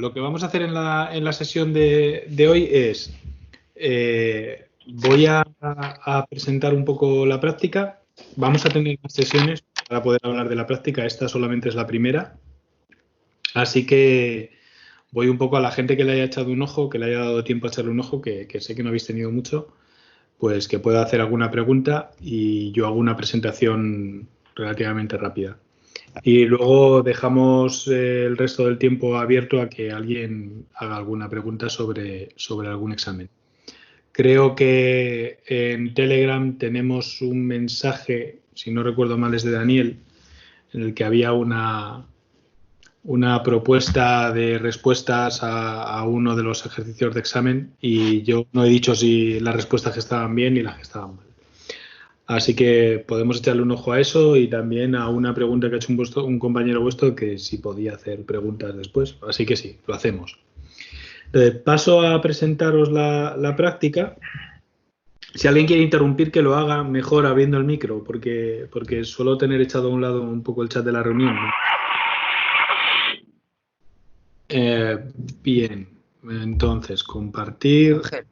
lo que vamos a hacer en la sesión de hoy es, voy a presentar un poco la práctica. Vamos a tener más sesiones para poder hablar de la práctica. Esta solamente es la primera. Así que voy un poco a la gente que le haya echado un ojo, que le haya dado tiempo a echarle un ojo, que sé que no habéis tenido mucho, pues que pueda hacer alguna pregunta y yo hago una presentación relativamente rápida. Y luego dejamos el resto del tiempo abierto a que alguien haga alguna pregunta sobre algún examen. Creo que en Telegram tenemos un mensaje, si no recuerdo mal, es de Daniel, en el que había una propuesta de respuestas a uno de los ejercicios de examen y yo no he dicho si las respuestas que estaban bien y las que estaban mal. Así que podemos echarle un ojo a eso y también a una pregunta que ha hecho un compañero vuestro que si podía hacer preguntas después. Así que sí, lo hacemos. Paso a presentaros la práctica. Si alguien quiere interrumpir, que lo haga mejor abriendo el micro, porque suelo tener echado a un lado un poco el chat de la reunión, ¿no? Bien, entonces, compartir. Ángel,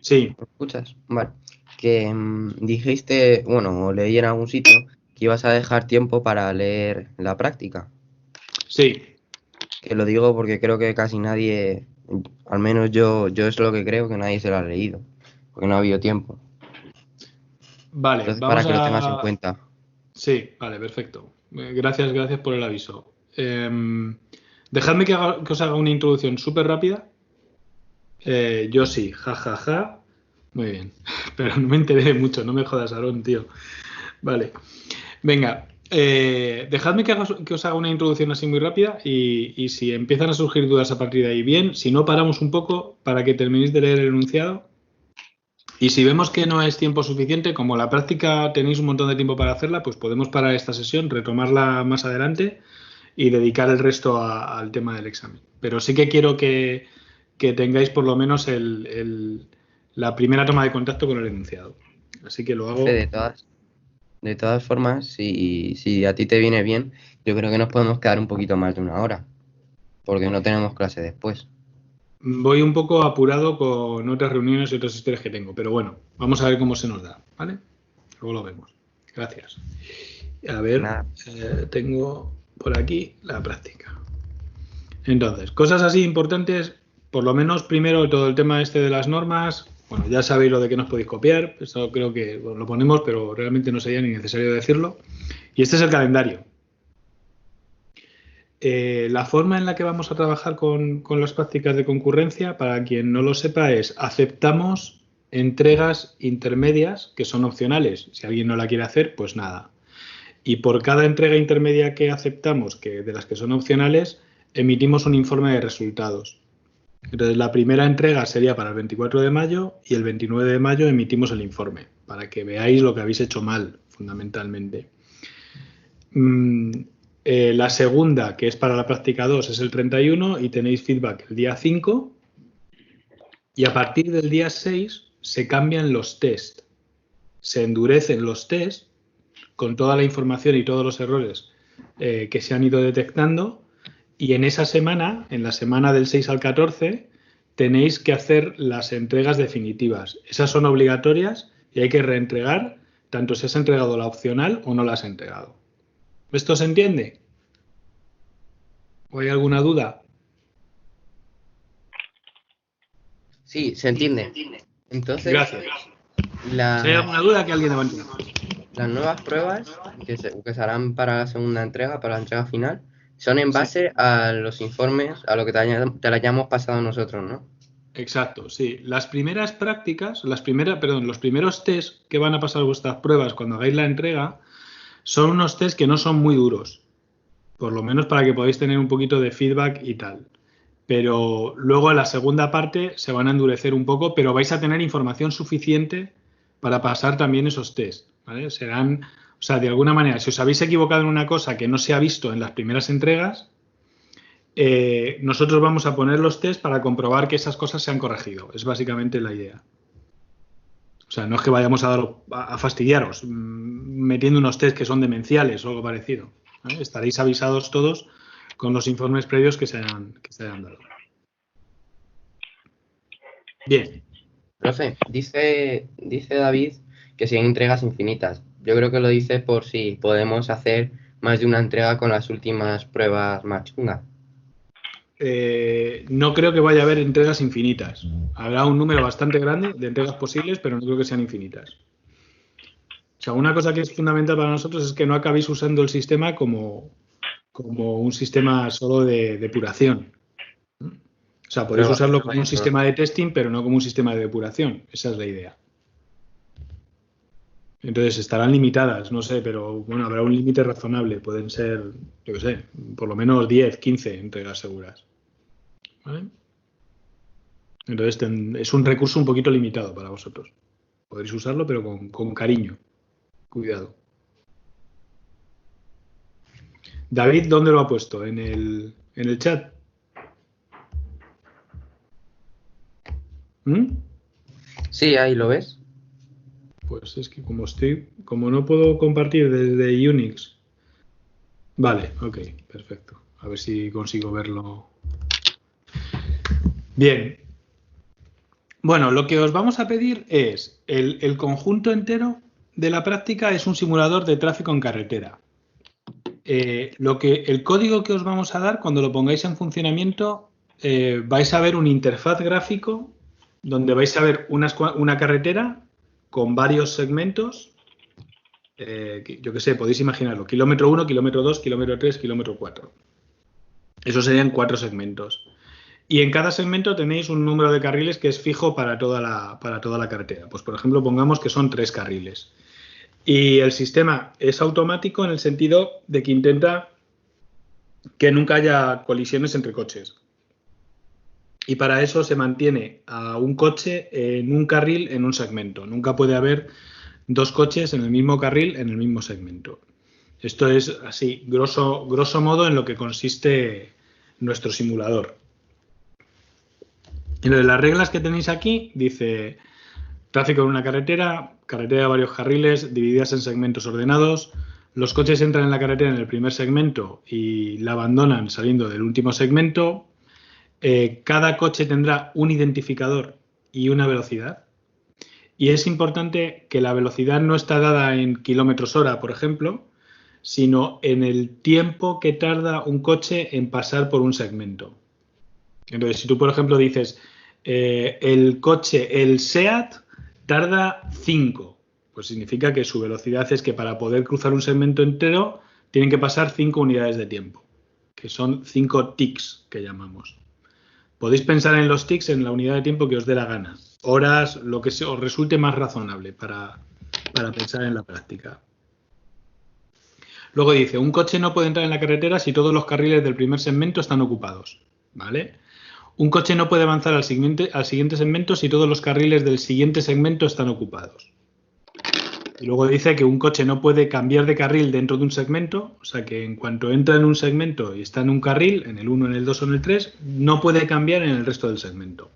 Sí. ¿me escuchas? Vale. Que dijiste, bueno, o leí en algún sitio que ibas a dejar tiempo para leer la práctica. Sí. Que lo digo porque creo que casi nadie, al menos yo es lo que creo, que nadie se lo ha leído, porque no ha habido tiempo. Vale, Entonces, vamos para que lo tengas en a... cuenta. Sí, vale, perfecto. Gracias por el aviso. Dejadme que os haga una introducción súper rápida. Yo sí, jajaja. Muy bien. Pero no me enteré mucho, no me jodas, Aarón, tío. Vale. Venga, dejadme que os haga una introducción así muy rápida y si empiezan a surgir dudas a partir de ahí, bien. Si no, paramos un poco para que terminéis de leer el enunciado. Y si vemos que no es tiempo suficiente, como la práctica tenéis un montón de tiempo para hacerla, pues podemos parar esta sesión, retomarla más adelante y dedicar el resto al tema del examen. Pero sí que quiero que tengáis por lo menos la primera toma de contacto con el enunciado. Así que lo hago. Profe, de todas formas, si a ti te viene bien, yo creo que nos podemos quedar un poquito más de 1 hora, porque no tenemos clase después. Voy un poco apurado con otras reuniones y otras historias que tengo, pero bueno, vamos a ver cómo se nos da, ¿vale? Luego lo vemos. Gracias. A ver, Nada. tengo por aquí la práctica. Entonces, cosas así importantes, por lo menos primero todo el tema este de las normas. Bueno, ya sabéis lo de que nos podéis copiar, eso creo que lo ponemos, pero realmente no sería ni necesario decirlo. Y este es el calendario. La forma en la que vamos a trabajar con las prácticas de concurrencia, para quien no lo sepa, es aceptamos entregas intermedias que son opcionales. Si alguien no la quiere hacer, pues nada. Y por cada entrega intermedia que aceptamos, de las que son opcionales, emitimos un informe de resultados. Entonces, la primera entrega sería para el 24 de mayo y el 29 de mayo emitimos el informe, para que veáis lo que habéis hecho mal, fundamentalmente. La segunda, que es para la práctica 2, es el 31 y tenéis feedback el día 5 y a partir del día 6 se cambian los test, se endurecen los test con toda la información y todos los errores que se han ido detectando y en esa semana, en la semana del 6 al 14, tenéis que hacer las entregas definitivas. Esas son obligatorias y hay que reentregar tanto si has entregado la opcional o no la has entregado. ¿Esto se entiende? ¿O hay alguna duda? Sí, se entiende. Entonces, Gracias. Si hay alguna duda, que alguien levante la mano. las nuevas pruebas que se harán para la segunda entrega, para la entrega final, son en base a los informes, a lo que te la hayamos pasado nosotros, ¿no? Exacto, sí. Las primeras prácticas, los primeros test que van a pasar vuestras pruebas cuando hagáis la entrega, son unos test que no son muy duros. Por lo menos para que podáis tener un poquito de feedback y tal. Pero luego en la segunda parte se van a endurecer un poco, pero vais a tener información suficiente para pasar también esos test, ¿vale? Serán, o sea, de alguna manera, si os habéis equivocado en una cosa que no se ha visto en las primeras entregas, nosotros vamos a poner los test para comprobar que esas cosas se han corregido. Es básicamente la idea. O sea, no es que vayamos a fastidiaros metiendo unos test que son demenciales o algo parecido, ¿vale? Estaréis avisados todos con los informes previos que se hayan dado. Bien. Profe, dice David que si hay entregas infinitas. Yo creo que lo dice por si podemos hacer más de una entrega con las últimas pruebas más chungas. No creo que vaya a haber entregas infinitas. Habrá un número bastante grande de entregas posibles, pero no creo que sean infinitas. O sea, una cosa que es fundamental para nosotros es que no acabéis usando el sistema como un sistema solo de depuración. O sea, podéis usarlo como un sistema de testing, pero no como un sistema de depuración. Esa es la idea. Entonces estarán limitadas, no sé, pero bueno, habrá un límite razonable. Pueden ser, yo qué sé, por lo menos 10, 15 entregas seguras. ¿Vale? Entonces es un recurso un poquito limitado para vosotros. Podréis usarlo, pero con cariño. Cuidado. David, ¿dónde lo ha puesto? ¿En el chat? ¿Mm? Sí, ahí lo ves. Pues es que como no puedo compartir desde Unix. Vale, ok, perfecto. A ver si consigo verlo. Bien. Bueno, lo que os vamos a pedir es el conjunto entero de la práctica es un simulador de tráfico en carretera. El código que os vamos a dar, cuando lo pongáis en funcionamiento, vais a ver un interfaz gráfico donde vais a ver una carretera con varios segmentos. Yo qué sé, podéis imaginarlo. Kilómetro 1, kilómetro 2, kilómetro 3, kilómetro 4. Esos serían 4 segmentos. Y en cada segmento tenéis un número de carriles que es fijo para toda la carretera. Pues, por ejemplo, pongamos que son 3 carriles. Y el sistema es automático en el sentido de que intenta que nunca haya colisiones entre coches. Y para eso se mantiene a un coche en un carril en un segmento. Nunca puede haber 2 coches en el mismo carril en el mismo segmento. Esto es así, grosso modo, en lo que consiste nuestro simulador. En las reglas que tenéis aquí dice tráfico en una carretera de varios carriles divididas en segmentos ordenados. Los coches entran en la carretera en el primer segmento y la abandonan saliendo del último segmento. Cada coche tendrá un identificador y una velocidad. Y es importante que la velocidad no está dada en kilómetros hora, por ejemplo, sino en el tiempo que tarda un coche en pasar por un segmento. Entonces, si tú, por ejemplo, dices el SEAT tarda 5, pues significa que su velocidad es que para poder cruzar un segmento entero tienen que pasar 5 unidades de tiempo, que son 5 ticks que llamamos. Podéis pensar en los ticks en la unidad de tiempo que os dé la gana, horas, lo que os resulte más razonable para pensar en la práctica. Luego dice, un coche no puede entrar en la carretera si todos los carriles del primer segmento están ocupados, ¿vale? Un coche no puede avanzar al siguiente segmento si todos los carriles del siguiente segmento están ocupados. Y luego dice que un coche no puede cambiar de carril dentro de un segmento, o sea que en cuanto entra en un segmento y está en un carril, en el 1, en el 2 o en el 3, no puede cambiar en el resto del segmento.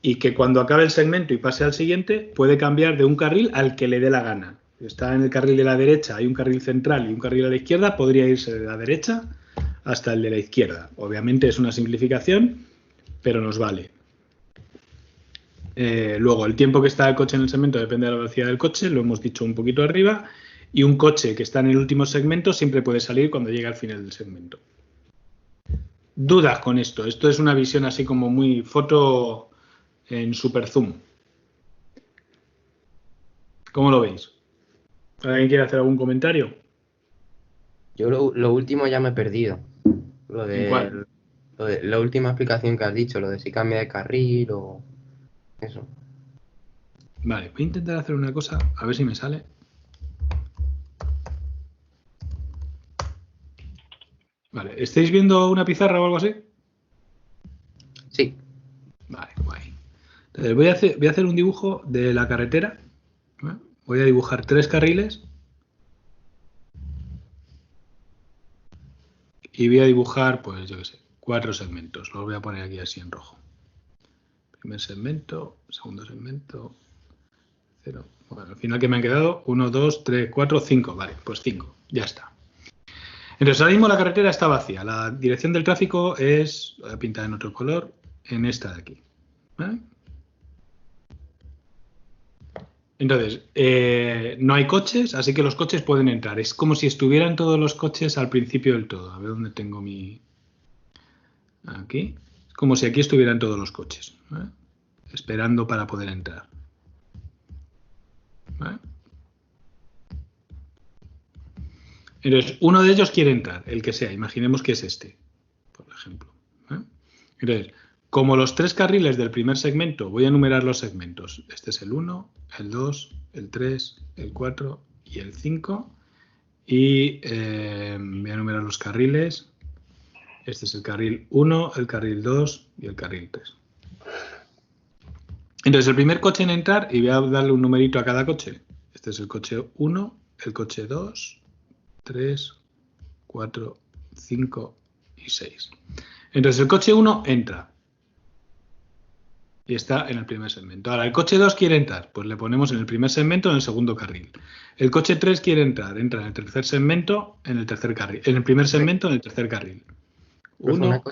Y que cuando acabe el segmento y pase al siguiente, puede cambiar de un carril al que le dé la gana. Si está en el carril de la derecha, hay un carril central y un carril a la izquierda, podría irse de la derecha hasta el de la izquierda. Obviamente es una simplificación, pero nos vale. Luego, el tiempo que está el coche en el segmento depende de la velocidad del coche, lo hemos dicho un poquito arriba, y un coche que está en el último segmento siempre puede salir cuando llegue al final del segmento. ¿Dudas con esto? Esto es una visión así como muy foto en super zoom. ¿Cómo lo veis? ¿Alguien quiere hacer algún comentario? Yo lo último ya me he perdido. ¿Cuál? La última explicación que has dicho, lo de si cambia de carril o eso. Vale, voy a intentar hacer una cosa, a ver si me sale. Vale, ¿estáis viendo una pizarra o algo así? Sí. Vale, guay. Entonces voy a hacer un dibujo de la carretera. ¿Vale? Voy a dibujar 3 carriles. Y voy a dibujar, pues yo qué sé, 4 segmentos. Los voy a poner aquí así en rojo. Primer segmento, segundo segmento, 0. Bueno, al final que me han quedado 1, 2, 3, 4, 5. Vale, pues 5. Ya está. Entonces, ahora mismo la carretera está vacía. La dirección del tráfico es, voy a pintar en otro color, en esta de aquí. ¿Vale? Entonces, no hay coches, así que los coches pueden entrar. Es como si estuvieran todos los coches al principio del todo. A ver dónde tengo mi... Aquí. Es como si aquí estuvieran todos los coches, ¿vale? Esperando para poder entrar. ¿Vale? Entonces, uno de ellos quiere entrar, el que sea. Imaginemos que es este, por ejemplo. ¿Vale? Entonces, como los 3 carriles del primer segmento, voy a enumerar los segmentos. Este es el 1, el 2, el 3, el 4 y el 5. Y voy a enumerar los carriles. Este es el carril 1, el carril 2 y el carril 3. Entonces, el primer coche en entrar, y voy a darle un numerito a cada coche. Este es el coche 1, el coche 2, 3, 4, 5 y 6. Entonces, el coche 1 entra. Y está en el primer segmento. Ahora, el coche 2 quiere entrar. Pues le ponemos en el primer segmento, en el segundo carril. El coche 3 quiere entrar. Entra en el tercer segmento, en el tercer carril. En el primer segmento, en el tercer carril. Profe, 1,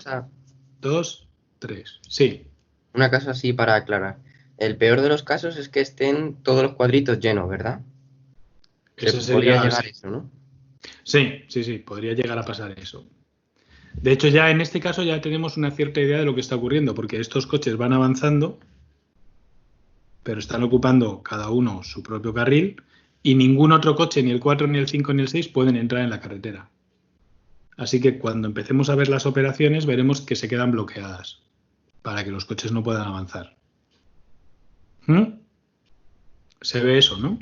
2, 3. Sí. una cosa así para aclarar. El peor de los casos es que estén todos los cuadritos llenos, ¿verdad? Eso Podría sería llegar así. eso, ¿no? Sí, podría llegar a pasar eso. De hecho, ya en este caso ya tenemos una cierta idea de lo que está ocurriendo, porque estos coches van avanzando, pero están ocupando cada uno su propio carril y ningún otro coche, ni el 4, ni el 5, ni el 6, pueden entrar en la carretera. Así que cuando empecemos a ver las operaciones, veremos que se quedan bloqueadas para que los coches no puedan avanzar. Se ve eso, ¿no?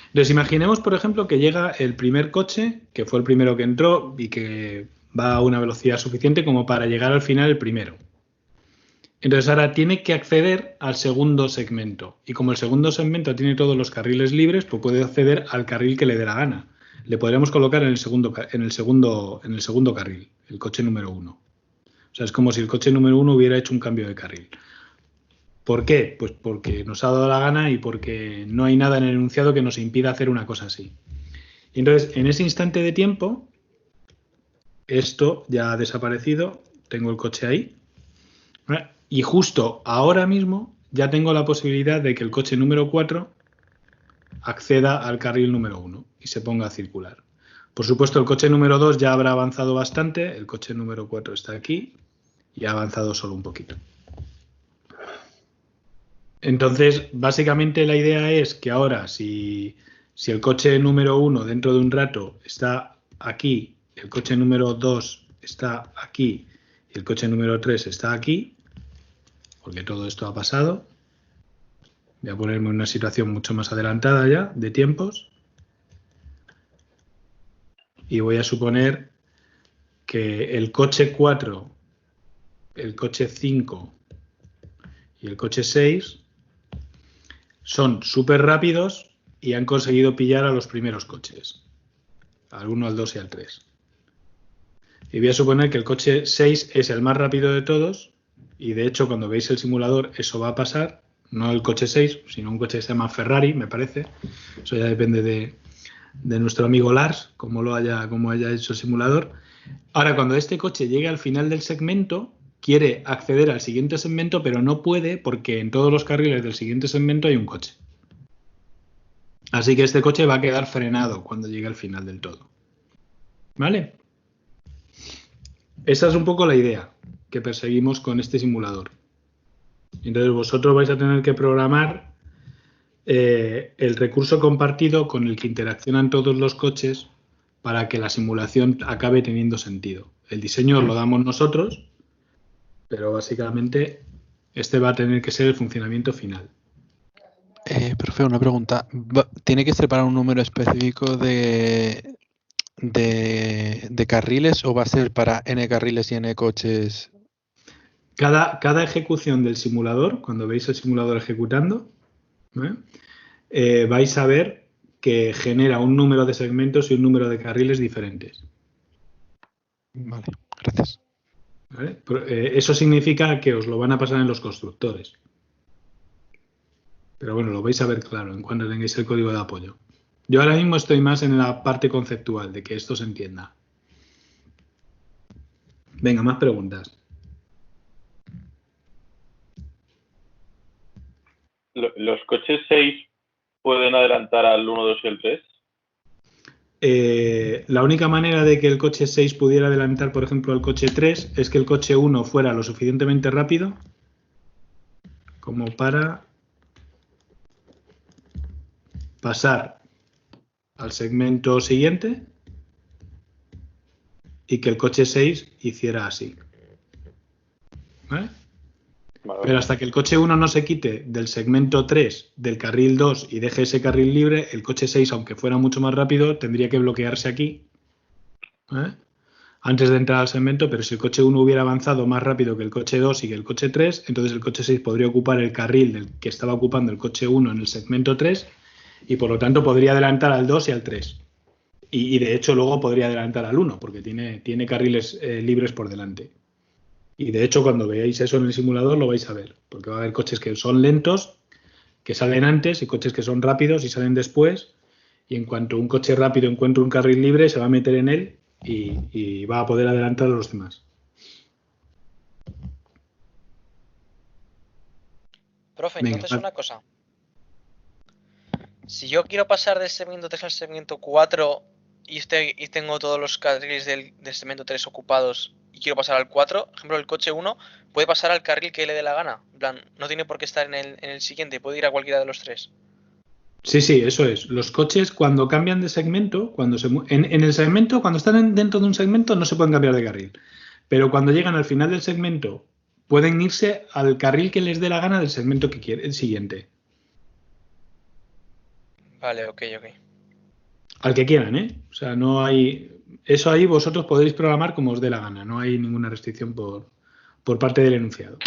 Entonces, imaginemos, por ejemplo, que llega el primer coche, que fue el primero que entró y que va a una velocidad suficiente como para llegar al final el primero. Entonces, ahora tiene que acceder al segundo segmento. Y como el segundo segmento tiene todos los carriles libres, pues puede acceder al carril que le dé la gana. Le podremos colocar en el segundo carril, el coche número 1. O sea, es como si el coche número 1 hubiera hecho un cambio de carril. ¿Por qué? Pues porque nos ha dado la gana y porque no hay nada en el enunciado que nos impida hacer una cosa así. Y entonces, en ese instante de tiempo, esto ya ha desaparecido, tengo el coche ahí, ¿vale? Y justo ahora mismo ya tengo la posibilidad de que el coche número 4 acceda al carril número 1 y se ponga a circular. Por supuesto, el coche número 2 ya habrá avanzado bastante, el coche número 4 está aquí y ha avanzado solo un poquito. Entonces, básicamente la idea es que ahora, si el coche número 1 dentro de un rato está aquí, el coche número 2 está aquí y el coche número 3 está aquí, porque todo esto ha pasado, voy a ponerme en una situación mucho más adelantada ya de tiempos y voy a suponer que el coche 4, el coche 5 y el coche 6 son súper rápidos y han conseguido pillar a los primeros coches, al 1, al 2 y al 3. Y voy a suponer que el coche 6 es el más rápido de todos y de hecho cuando veis el simulador eso va a pasar, no el coche 6, sino un coche que se llama Ferrari, me parece. Eso ya depende de nuestro amigo Lars, cómo haya hecho el simulador. Ahora, cuando este coche llegue al final del segmento, quiere acceder al siguiente segmento, pero no puede porque en todos los carriles del siguiente segmento hay un coche. Así que este coche va a quedar frenado cuando llegue al final del todo. ¿Vale? Esa es un poco la idea que perseguimos con este simulador. Entonces vosotros vais a tener que programar el recurso compartido con el que interaccionan todos los coches para que la simulación acabe teniendo sentido. El diseño lo damos nosotros, pero básicamente este va a tener que ser el funcionamiento final. Profe, una pregunta. ¿Tiene que ser para un número específico de carriles o va a ser para n carriles y n coches? Cada ejecución del simulador, cuando veis el simulador ejecutando, vais a ver que genera un número de segmentos y un número de carriles diferentes. Vale, gracias. ¿Vale? Eso significa que os lo van a pasar en los constructores. Pero bueno, lo vais a ver claro en cuanto tengáis el código de apoyo. Yo ahora mismo estoy más en la parte conceptual de que esto se entienda. Venga, más preguntas. ¿Los coches 6 pueden adelantar al 1, 2 y el 3? La única manera de que el coche 6 pudiera adelantar, por ejemplo, al coche 3 es que el coche 1 fuera lo suficientemente rápido como para pasar al segmento siguiente y que el coche 6 hiciera así. ¿Vale? Vale. Pero hasta que el coche 1 no se quite del segmento 3 del carril 2 y deje ese carril libre, el coche 6, aunque fuera mucho más rápido, tendría que bloquearse aquí, ¿eh?, antes de entrar al segmento, pero si el coche 1 hubiera avanzado más rápido que el coche 2 y que el coche 3, entonces el coche 6 podría ocupar el carril del que estaba ocupando el coche 1 en el segmento 3 y por lo tanto podría adelantar al 2 y al 3. Y de hecho luego podría adelantar al 1 porque tiene carriles libres por delante. Y de hecho cuando veáis eso en el simulador lo vais a ver, porque va a haber coches que son lentos, que salen antes, y coches que son rápidos y salen después, y en cuanto un coche rápido encuentre un carril libre se va a meter en él y va a poder adelantar a los demás. Profe, Venga, entonces una cosa. Si yo quiero pasar del segmento 3 al segmento 4 y tengo todos los carriles del segmento 3 ocupados y quiero pasar al 4, por ejemplo, el coche 1 puede pasar al carril que le dé la gana. En plan, no tiene por qué estar en el siguiente, puede ir a cualquiera de los tres. Sí, eso es. Los coches cuando cambian de segmento, en el segmento, cuando están dentro de un segmento no se pueden cambiar de carril. Pero cuando llegan al final del segmento pueden irse al carril que les dé la gana del segmento que quiere, el siguiente. Vale, ok. Al que quieran, ¿eh? O sea, no hay... Eso ahí vosotros podéis programar como os dé la gana. No hay ninguna restricción por parte del enunciado.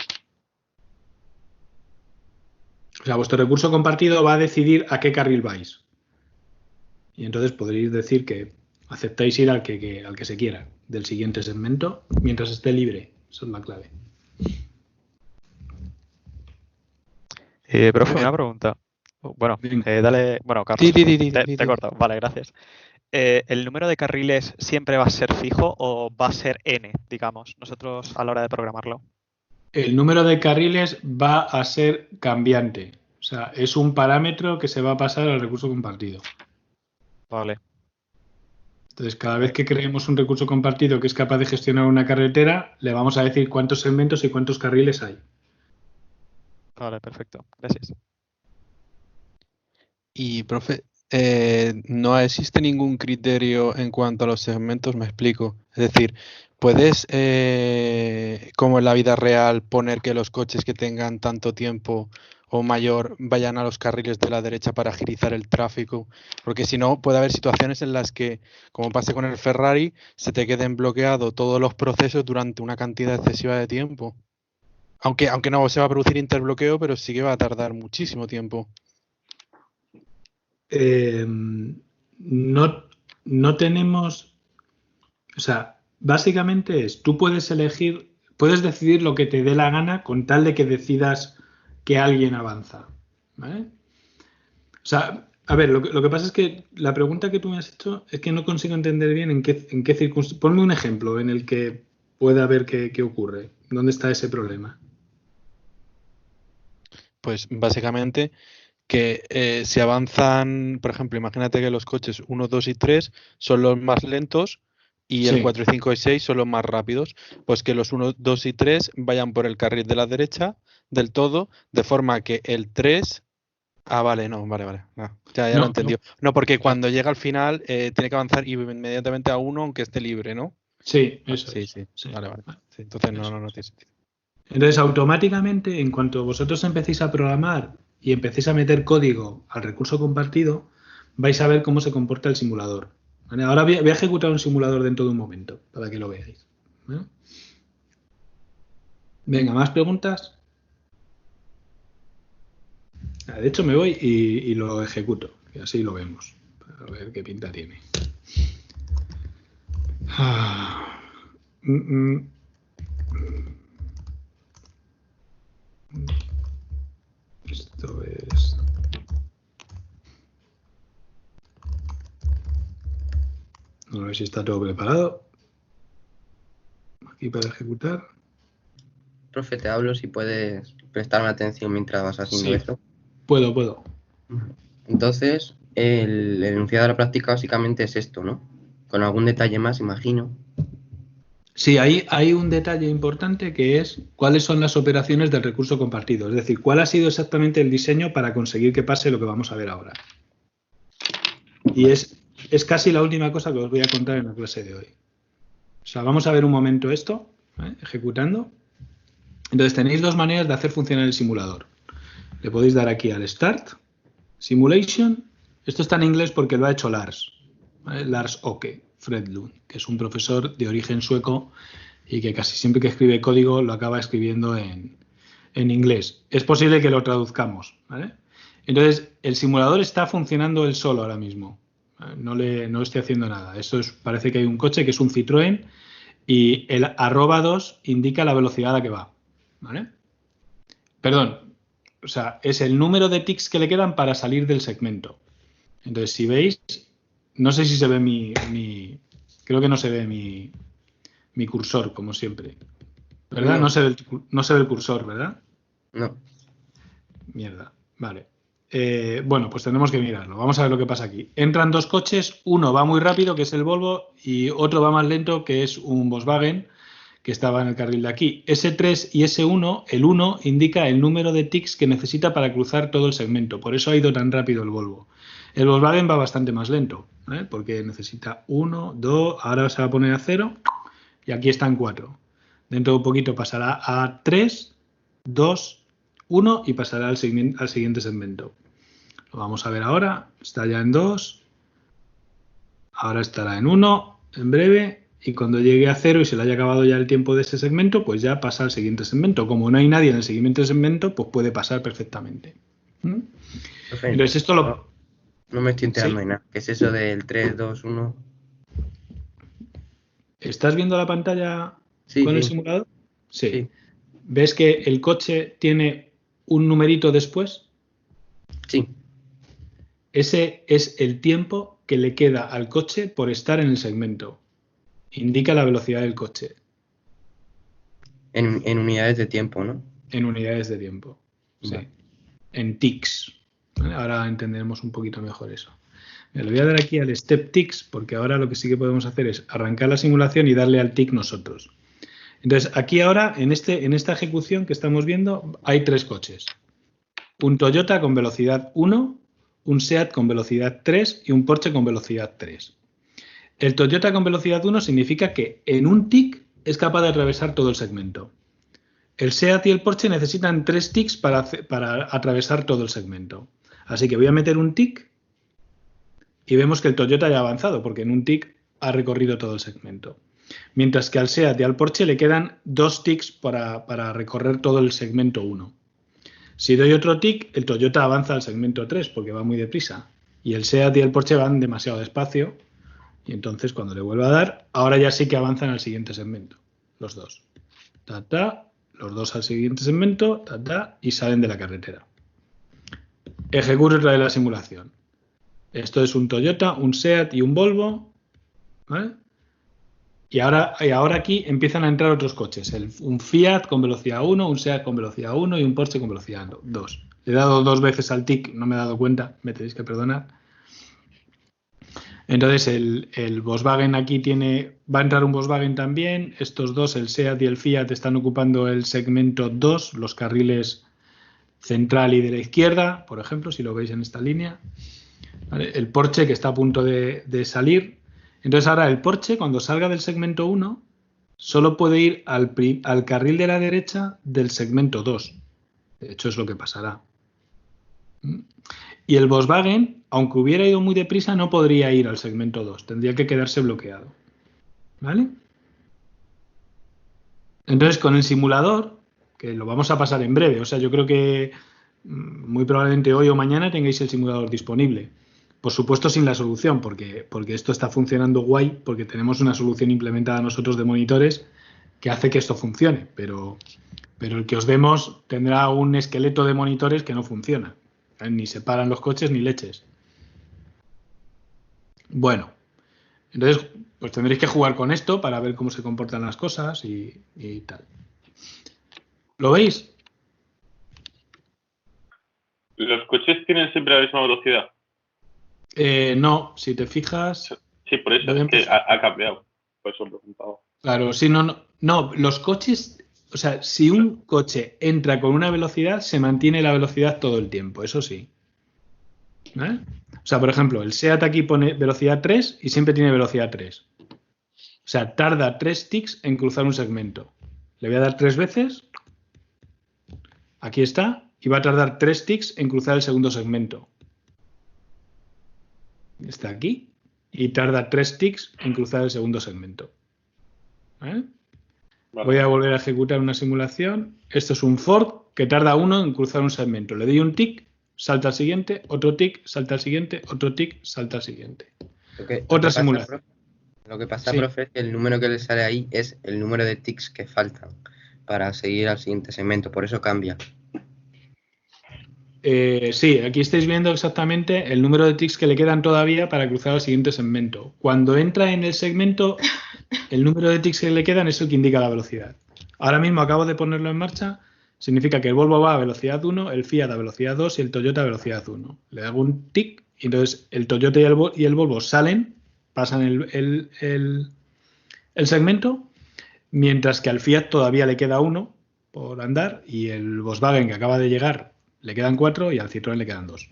O sea, vuestro recurso compartido va a decidir a qué carril vais. Y entonces podréis decir que aceptáis ir al que se quiera del siguiente segmento mientras esté libre. Esa es la clave. Profe, una pregunta. Bueno, Venga. dale. Bueno, Carlos, Di. te he cortado. Vale, gracias. ¿El número de carriles siempre va a ser fijo o va a ser n, digamos, nosotros a la hora de programarlo? El número de carriles va a ser cambiante. O sea, es un parámetro que se va a pasar al recurso compartido. Vale. Entonces, cada vez que creemos un recurso compartido que es capaz de gestionar una carretera, le vamos a decir cuántos segmentos y cuántos carriles hay. Vale, perfecto. Gracias. Y, profe, no existe ningún criterio en cuanto a los segmentos, me explico. Es decir, puedes, como en la vida real, poner que los coches que tengan tanto tiempo o mayor vayan a los carriles de la derecha para agilizar el tráfico, porque si no puede haber situaciones en las que, como pase con el Ferrari, se te queden bloqueados todos los procesos durante una cantidad excesiva de tiempo. Aunque no se va a producir interbloqueo, pero sí que va a tardar muchísimo tiempo. No tenemos, o sea, básicamente tú puedes decidir lo que te dé la gana con tal de que decidas que alguien avanza, ¿vale? O sea, a ver, lo que pasa es que la pregunta que tú me has hecho es que no consigo entender bien en qué circunstancias. Ponme un ejemplo en el que pueda ver qué ocurre. ¿Dónde está ese problema? Pues básicamente que si avanzan, por ejemplo, imagínate que los coches 1, 2 y 3 son los más lentos y el Sí. 4, 5 y 6 son los más rápidos, pues que los 1, 2 y 3 vayan por el carril de la derecha del todo, de forma que el 3... Ah, vale, no, vale. Ya lo he entendido. No, porque cuando llega al final tiene que avanzar inmediatamente a 1 aunque esté libre, ¿no? Sí, eso es. Sí. Vale. Sí, entonces no tiene sentido. Entonces, automáticamente, en cuanto vosotros empecéis a programar y empecéis a meter código al recurso compartido, vais a ver cómo se comporta el simulador. ¿Vale? Ahora voy a ejecutar un simulador dentro de un momento, para que lo veáis. ¿Vale? Venga, ¿más preguntas? De hecho, me voy y lo ejecuto, y así lo vemos, para ver qué pinta tiene. Esto es... A ver si está todo preparado. aquí para ejecutar. Profe, te hablo si puedes prestarme atención mientras vas haciendo Sí. esto. Puedo. Entonces, el enunciado de la práctica básicamente es esto, ¿no? Con algún detalle más, imagino. Sí, hay un detalle importante que es cuáles son las operaciones del recurso compartido. Es decir, cuál ha sido exactamente el diseño para conseguir que pase lo que vamos a ver ahora. Y es casi la última cosa que os voy a contar en la clase de hoy. O sea, vamos a ver un momento esto, ejecutando. Entonces tenéis dos maneras de hacer funcionar el simulador. Le podéis dar aquí al Start, Simulation. Esto está en inglés porque lo ha hecho Lars, ¿vale? Lars Åke Fredlund, que es un profesor de origen sueco y que casi siempre que escribe código lo acaba escribiendo en inglés. Es posible que lo traduzcamos, ¿vale? Entonces, el simulador está funcionando él solo ahora mismo. No estoy haciendo nada. Esto parece que hay un coche que es un Citroën y el @2 indica la velocidad a la que va, ¿vale? Perdón, o sea, es el número de tics que le quedan para salir del segmento. Entonces, si veis, no sé si se ve creo que no se ve mi cursor, como siempre. ¿Verdad? No se ve el cursor, ¿verdad? No. Mierda, vale. Bueno, pues tenemos que mirarlo. Vamos a ver lo que pasa aquí. Entran dos coches, uno va muy rápido, que es el Volvo, y otro va más lento, que es un Volkswagen, que estaba en el carril de aquí. S3 y S1, el 1 indica el número de tics que necesita para cruzar todo el segmento. Por eso ha ido tan rápido el Volvo. El Volkswagen va bastante más lento, ¿eh? Porque necesita 1, 2, ahora se va a poner a 0 y aquí están 4. Dentro de un poquito pasará a 3, 2, 1 y pasará al siguiente segmento. Lo vamos a ver ahora. Está ya en 2. Ahora estará en 1 en breve. Y cuando llegue a 0 y se le haya acabado ya el tiempo de ese segmento, pues ya pasa al siguiente segmento. Como no hay nadie en el siguiente segmento, pues puede pasar perfectamente. Profe, Entonces esto lo... No me estoy enterando ¿Sí? de nada. ¿Qué es eso del 3, 2, 1? ¿Estás viendo la pantalla Sí, con el sí. simulador? Sí. Sí. ¿Ves que el coche tiene un numerito después? Sí. Ese es el tiempo que le queda al coche por estar en el segmento. Indica la velocidad del coche. En unidades de tiempo, ¿no? En unidades de tiempo. Sí. Vale. En tics. ¿Vale? Ahora entenderemos un poquito mejor eso. Le voy a dar aquí al step ticks porque ahora lo que sí que podemos hacer es arrancar la simulación y darle al tick nosotros. Entonces, aquí ahora, en esta ejecución que estamos viendo, hay tres coches. Un Toyota con velocidad 1, un SEAT con velocidad 3 y un Porsche con velocidad 3. El Toyota con velocidad 1 significa que en un tick es capaz de atravesar todo el segmento. El SEAT y el Porsche necesitan 3 ticks para atravesar todo el segmento. Así que voy a meter un tick y vemos que el Toyota ya ha avanzado porque en un tick ha recorrido todo el segmento. Mientras que al SEAT y al Porsche le quedan 2 ticks para recorrer todo el segmento 1. Si doy otro tick, el Toyota avanza al segmento 3 porque va muy deprisa. Y el SEAT y el Porsche van demasiado despacio. Y entonces cuando le vuelva a dar, ahora ya sí que avanzan al siguiente segmento. Los dos. Los dos al siguiente segmento, y salen de la carretera. Ejecuto otra vez la simulación. Esto es un Toyota, un SEAT y un Volvo, ¿vale? Y ahora aquí empiezan a entrar otros coches. Un Fiat con velocidad 1, un SEAT con velocidad 1 y un Porsche con velocidad 2. Le he dado 2 veces al tick, no me he dado cuenta, me tenéis que perdonar. Entonces el Volkswagen aquí va a entrar un Volkswagen también. Estos dos, el SEAT y el Fiat, están ocupando el segmento 2, los carriles central y de la izquierda, por ejemplo, si lo veis en esta línea. ¿Vale? El Porsche que está a punto de salir. Entonces ahora el Porsche, cuando salga del segmento 1, solo puede ir al carril de la derecha del segmento 2. De hecho, es lo que pasará. Y el Volkswagen, aunque hubiera ido muy deprisa, no podría ir al segmento 2. Tendría que quedarse bloqueado. ¿Vale? Entonces, con el simulador, que lo vamos a pasar en breve, o sea, yo creo que muy probablemente hoy o mañana tengáis el simulador disponible. Por supuesto sin la solución, porque esto está funcionando guay, porque tenemos una solución implementada nosotros de monitores que hace que esto funcione, pero el que os demos tendrá un esqueleto de monitores que no funciona. Ni se paran los coches ni leches. Bueno, entonces Pues tendréis que jugar con esto para ver cómo se comportan las cosas y tal. ¿Lo veis? ¿Los coches tienen siempre la misma velocidad? No, si te fijas... Sí, por eso es que ha cambiado. Por eso he preguntado. Claro, sí, no, los coches... O sea, si un coche entra con una velocidad, se mantiene la velocidad todo el tiempo, eso sí. ¿Vale? O sea, por ejemplo, el SEAT aquí pone velocidad 3 y siempre tiene velocidad 3. O sea, tarda 3 ticks en cruzar un segmento. Le voy a dar 3 veces. Aquí está. Y va a tardar 3 ticks en cruzar el segundo segmento. Está aquí. Y tarda 3 ticks en cruzar el segundo segmento. ¿Vale? Vale. Voy a volver a ejecutar una simulación. Esto es un Ford que tarda 1 en cruzar un segmento. Le doy un tick, salta al siguiente, otro tick, salta al siguiente, otro tick, salta al siguiente. Otra simulación. Lo que pasa, Sí. profe, es que el número que le sale ahí es el número de ticks que faltan para seguir al siguiente segmento. Por eso cambia. Sí, aquí estáis viendo exactamente el número de ticks que le quedan todavía para cruzar al siguiente segmento. Cuando entra en el segmento, el número de ticks que le quedan es el que indica la velocidad. Ahora mismo acabo de ponerlo en marcha. Significa que el Volvo va a velocidad 1, el Fiat a velocidad 2 y el Toyota a velocidad 1. Le hago un tick y entonces el Toyota y el Volvo salen, pasan el segmento, mientras que al Fiat todavía le queda 1 por andar y el Volkswagen que acaba de llegar le quedan 4 y al Citroën le quedan 2.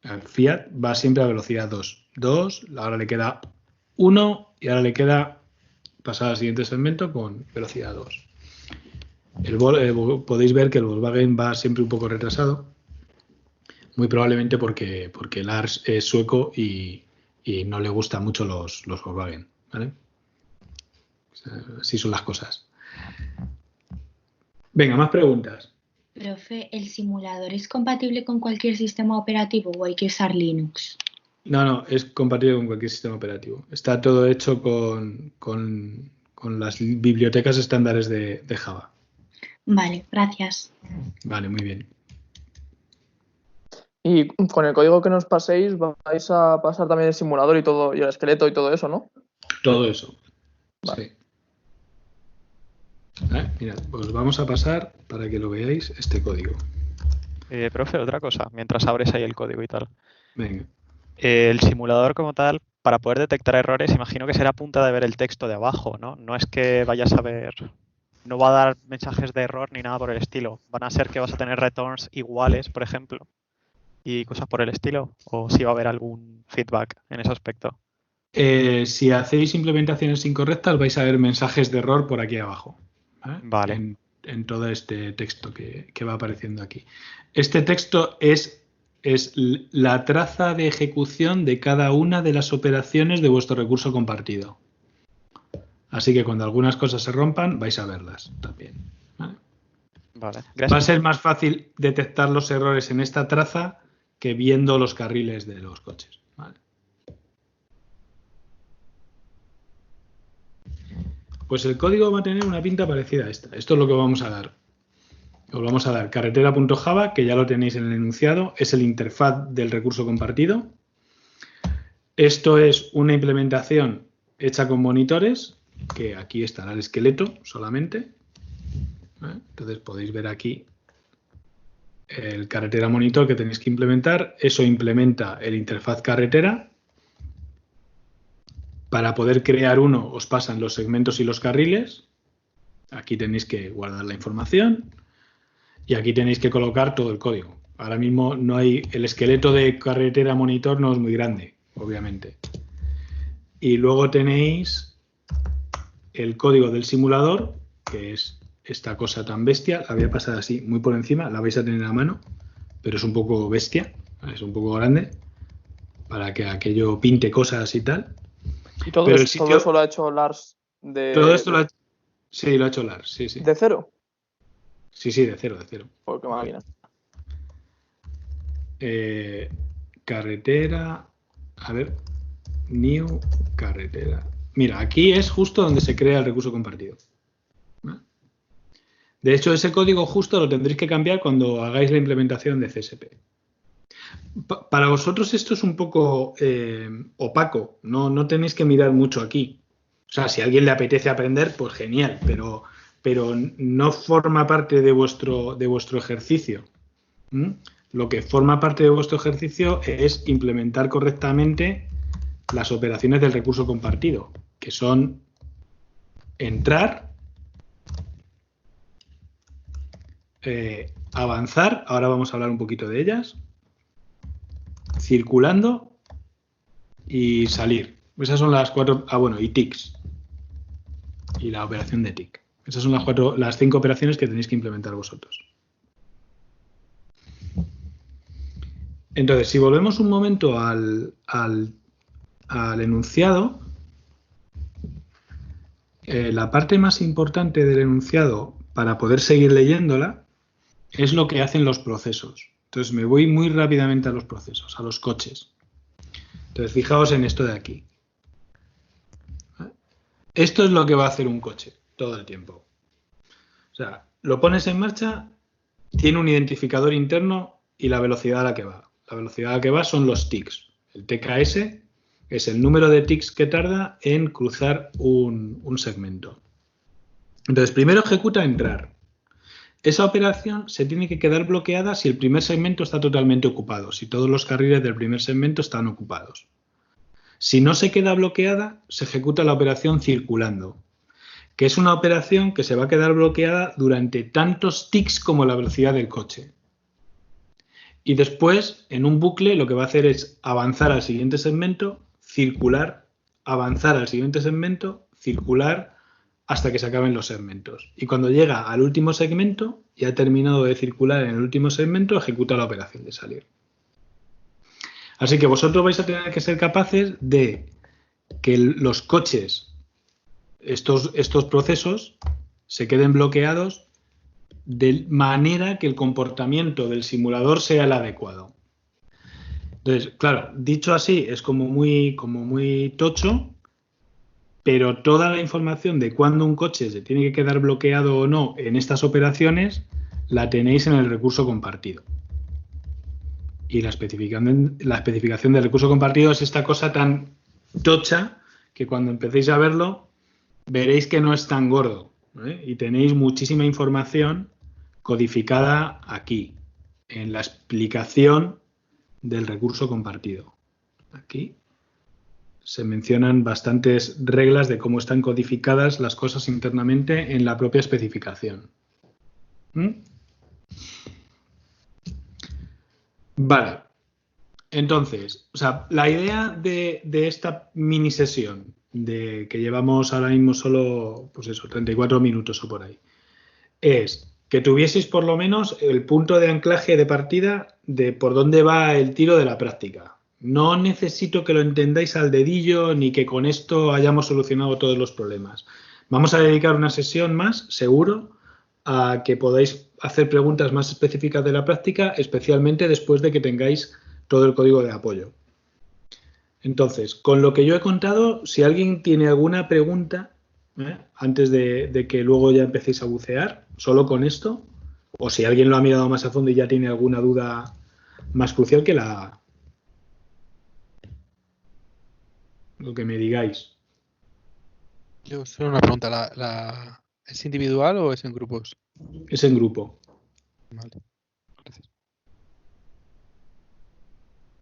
Al Fiat va siempre a velocidad 2. 2, ahora le queda 1 y ahora le queda pasar al siguiente segmento con velocidad 2. Podéis ver que el Volkswagen va siempre un poco retrasado, muy probablemente porque Lars es sueco y no le gustan mucho los Volkswagen, ¿vale? O sea, así son las cosas. Venga, más preguntas. Profe, ¿el simulador es compatible con cualquier sistema operativo o hay que usar Linux? No, es compatible con cualquier sistema operativo. Está todo hecho con las bibliotecas estándares de Java. Vale, gracias. Vale, muy bien. Y con el código que nos paséis vais a pasar también el simulador y todo, y el esqueleto y todo eso, ¿no? Todo eso. Vale. Sí. Mirad, os vamos a pasar para que lo veáis este código. Profe, otra cosa, mientras abres ahí el código y tal. Venga. El simulador como tal, para poder detectar errores, imagino que será a punta de ver el texto de abajo, ¿no? No es que vayas a ver, no va a dar mensajes de error ni nada por el estilo. Van a ser que vas a tener returns iguales, por ejemplo, y cosas por el estilo, o si va a haber algún feedback en ese aspecto. Si hacéis implementaciones incorrectas, vais a ver mensajes de error por aquí abajo. Vale. En todo este texto que va apareciendo aquí. Este texto es la traza de ejecución de cada una de las operaciones de vuestro recurso compartido. Así que cuando algunas cosas se rompan, vais a verlas también. ¿Vale? Vale, Va a gracias. ser más fácil detectar los errores en esta traza que viendo los carriles de los coches. ¿Vale? Pues el código va a tener una pinta parecida a esta. Esto es lo que vamos a dar. Os vamos a dar carretera.java, que ya lo tenéis en el enunciado, es el interfaz del recurso compartido. Esto es una implementación hecha con monitores, que aquí estará el esqueleto solamente. Entonces podéis ver aquí el carretera monitor que tenéis que implementar. Eso implementa el interfaz carretera. Para poder crear uno os pasan los segmentos y los carriles. Aquí tenéis que guardar la información. Y aquí tenéis que colocar todo el código. Ahora mismo no hay, el esqueleto de carretera monitor no es muy grande, obviamente. Y luego tenéis el código del simulador, que es esta cosa tan bestia. La voy a pasar así muy por encima, la vais a tener a mano, pero es un poco bestia, es un poco grande, para que aquello pinte cosas y tal. Y todo, Pero eso, el sitio- todo eso lo ha hecho Lars Todo esto sí, lo ha hecho Lars, sí. de cero. Sí, de cero. Por qué máquina. Carretera, a ver, new carretera. Mira, aquí es justo donde se crea el recurso compartido. ¿Vale? De hecho, ese código justo lo tendréis que cambiar cuando hagáis la implementación de CSP. Para vosotros esto es un poco opaco, no tenéis que mirar mucho aquí. O sea, si a alguien le apetece aprender, pues genial, pero no forma parte de vuestro ejercicio. Lo que forma parte de vuestro ejercicio es implementar correctamente las operaciones del recurso compartido, que son entrar, avanzar, ahora vamos a hablar un poquito de ellas, circulando y salir. Esas son las 4, y ticks. Y la operación de tick. Esas son las 5 operaciones que tenéis que implementar vosotros. Entonces, si volvemos un momento al enunciado, la parte más importante del enunciado para poder seguir leyéndola es lo que hacen los procesos. Entonces me voy muy rápidamente a los procesos, a los coches. Entonces fijaos en esto de aquí. Esto es lo que va a hacer un coche todo el tiempo. O sea, lo pones en marcha, tiene un identificador interno y la velocidad a la que va. La velocidad a la que va son los ticks. El TKS es el número de ticks que tarda en cruzar un segmento. Entonces, primero ejecuta entrar. Esa operación se tiene que quedar bloqueada si el primer segmento está totalmente ocupado, si todos los carriles del primer segmento están ocupados. Si no se queda bloqueada, se ejecuta la operación circulando, que es una operación que se va a quedar bloqueada durante tantos ticks como la velocidad del coche. Y después, en un bucle, lo que va a hacer es avanzar al siguiente segmento, circular, avanzar al siguiente segmento, circular, hasta que se acaben los segmentos. Y cuando llega al último segmento, ya ha terminado de circular en el último segmento, ejecuta la operación de salir. Así que vosotros vais a tener que ser capaces de que los coches, estos procesos, se queden bloqueados de manera que el comportamiento del simulador sea el adecuado. Entonces, claro, dicho así es como muy tocho, pero toda la información de cuándo un coche se tiene que quedar bloqueado o no en estas operaciones la tenéis en el recurso compartido. Y la especificación del recurso compartido es esta cosa tan tocha que cuando empecéis a verlo veréis que no es tan gordo, ¿eh? Y tenéis muchísima información codificada aquí, en la explicación del recurso compartido. Aquí se mencionan bastantes reglas de cómo están codificadas las cosas internamente en la propia especificación. Vale. Entonces, la idea de esta mini sesión, de que llevamos ahora mismo solo, 34 minutos o por ahí, es que tuvieseis por lo menos el punto de anclaje de partida de por dónde va el tiro de la práctica. No necesito que lo entendáis al dedillo ni que con esto hayamos solucionado todos los problemas. Vamos a dedicar una sesión más, seguro, a que podáis hacer preguntas más específicas de la práctica, especialmente después de que tengáis todo el código de apoyo. Entonces, con lo que yo he contado, si alguien tiene alguna pregunta, antes de que luego ya empecéis a bucear, solo con esto, o si alguien lo ha mirado más a fondo y ya tiene alguna duda más crucial, que la haga. Lo que me digáis. Yo solo una pregunta, ¿es individual o es en grupos? Es en grupo. Vale, gracias.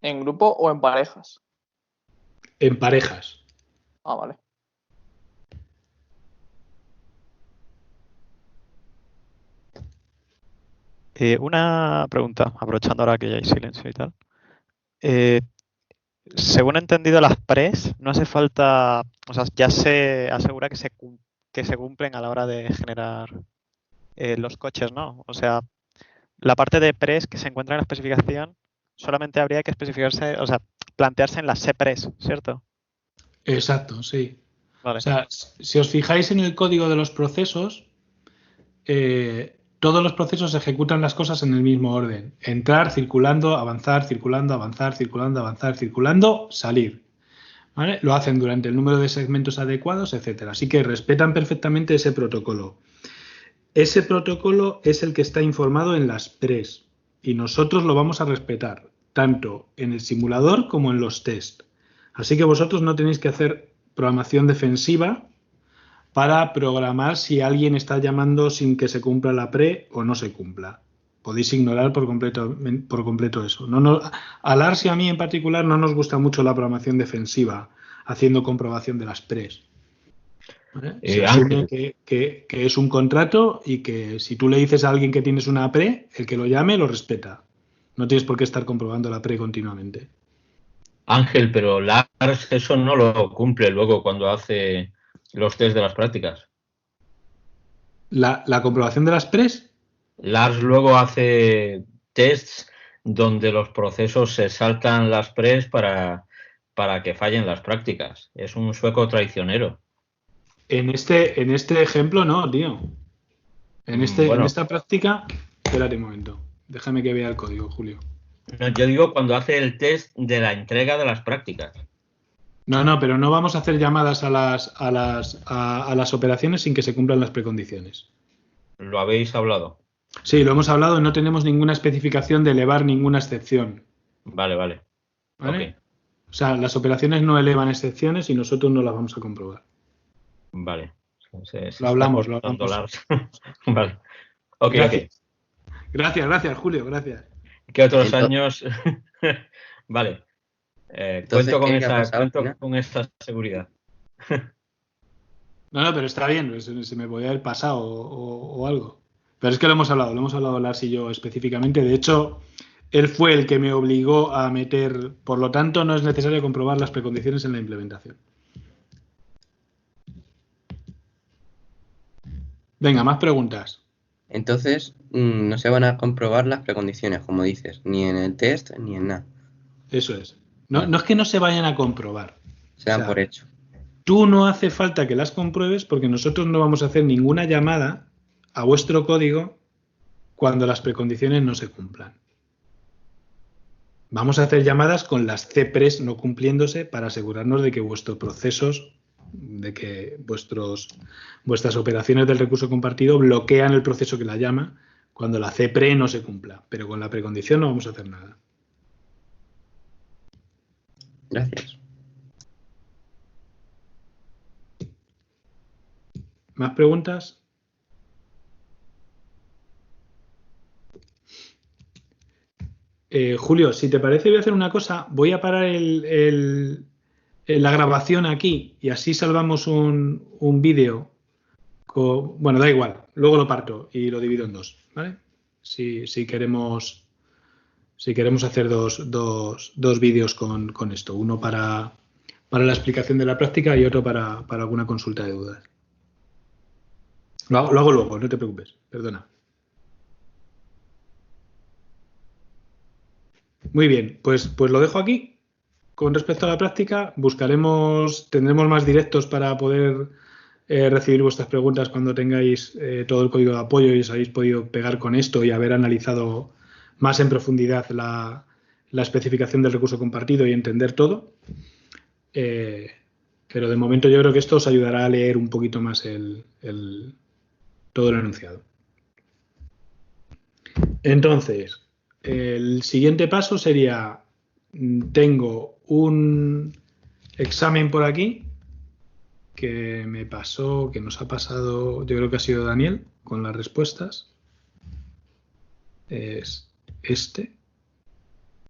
¿En grupo o en parejas? En parejas. Ah, vale. Una pregunta, aprovechando ahora que ya hay silencio y tal. Según he entendido, las pres no hace falta, ya se asegura que se cumplen a la hora de generar los coches, ¿no? O sea, la parte de pres que se encuentra en la especificación solamente habría que plantearse en las sepres, ¿cierto? Exacto, sí. Vale. O sea, si os fijáis en el código de los procesos, todos los procesos ejecutan las cosas en el mismo orden. Entrar, circulando, avanzar, circulando, avanzar, circulando, avanzar, circulando, salir. ¿Vale? Lo hacen durante el número de segmentos adecuados, etcétera. Así que respetan perfectamente ese protocolo. Ese protocolo es el que está informado en las pres y nosotros lo vamos a respetar. tanto en el simulador como en los test. Así que vosotros no tenéis que hacer programación defensiva para programar si alguien está llamando sin que se cumpla la pre o no se cumpla. Podéis ignorar por completo eso. A Lars y a mí en particular no nos gusta mucho la programación defensiva haciendo comprobación de las pres. ¿Vale? Se asume que es un contrato y que si tú le dices a alguien que tienes una pre, el que lo llame lo respeta. No tienes por qué estar comprobando la pre continuamente. Ángel, pero Lars eso no lo cumple luego cuando hace los test de las prácticas. ¿La comprobación de las pres? Lars luego hace tests donde los procesos se saltan las pres para que fallen las prácticas. Es un sueco traicionero. En este ejemplo no, tío. En esta práctica... Espérate un momento. Déjame que vea el código, Julio. No, yo digo cuando hace el test de la entrega de las prácticas. No, pero no vamos a hacer llamadas a las operaciones sin que se cumplan las precondiciones. ¿Lo habéis hablado? Sí, lo hemos hablado y no tenemos ninguna especificación de elevar ninguna excepción. Vale. ¿Vale? Okay. O sea, las operaciones no elevan excepciones y nosotros no las vamos a comprobar. Vale. Lo hablamos. Vale. Ok. Gracias, Julio, gracias. ¿Qué otros años? Vale. Cuento con esta seguridad. No, pero está bien, se me podía haber pasado o algo. Pero es que lo hemos hablado Lars y yo específicamente. De hecho, él fue el que me obligó a meter, por lo tanto, no es necesario comprobar las precondiciones en la implementación. Venga, más preguntas. Entonces, no se van a comprobar las precondiciones, como dices, ni en el test ni en nada. Eso es. No es que no se vayan a comprobar. Se dan por hecho. Tú no hace falta que las compruebes porque nosotros no vamos a hacer ninguna llamada a vuestro código cuando las precondiciones no se cumplan. Vamos a hacer llamadas con las CPRES no cumpliéndose para asegurarnos de que vuestros procesos, de que vuestras operaciones del recurso compartido bloquean el proceso que la llama cuando la CPRE no se cumpla. Pero con la precondición no vamos a hacer nada. Gracias. ¿Más preguntas? Julio, si te parece, voy a hacer una cosa. Voy a parar la grabación aquí y así salvamos un vídeo. Bueno, da igual. Luego lo parto y lo divido en dos, ¿vale? Si queremos hacer dos vídeos con esto. Uno para la explicación de la práctica y otro para alguna consulta de dudas. Lo hago luego, no te preocupes. Perdona. Muy bien, pues lo dejo aquí. Con respecto a la práctica, tendremos más directos para poder recibir vuestras preguntas cuando tengáis todo el código de apoyo y os habéis podido pegar con esto y haber analizado más en profundidad la especificación del recurso compartido y entender todo. Pero de momento yo creo que esto os ayudará a leer un poquito más todo el enunciado. Entonces, el siguiente paso sería, tengo un examen por aquí que nos ha pasado, yo creo que ha sido Daniel, con las respuestas. Es este,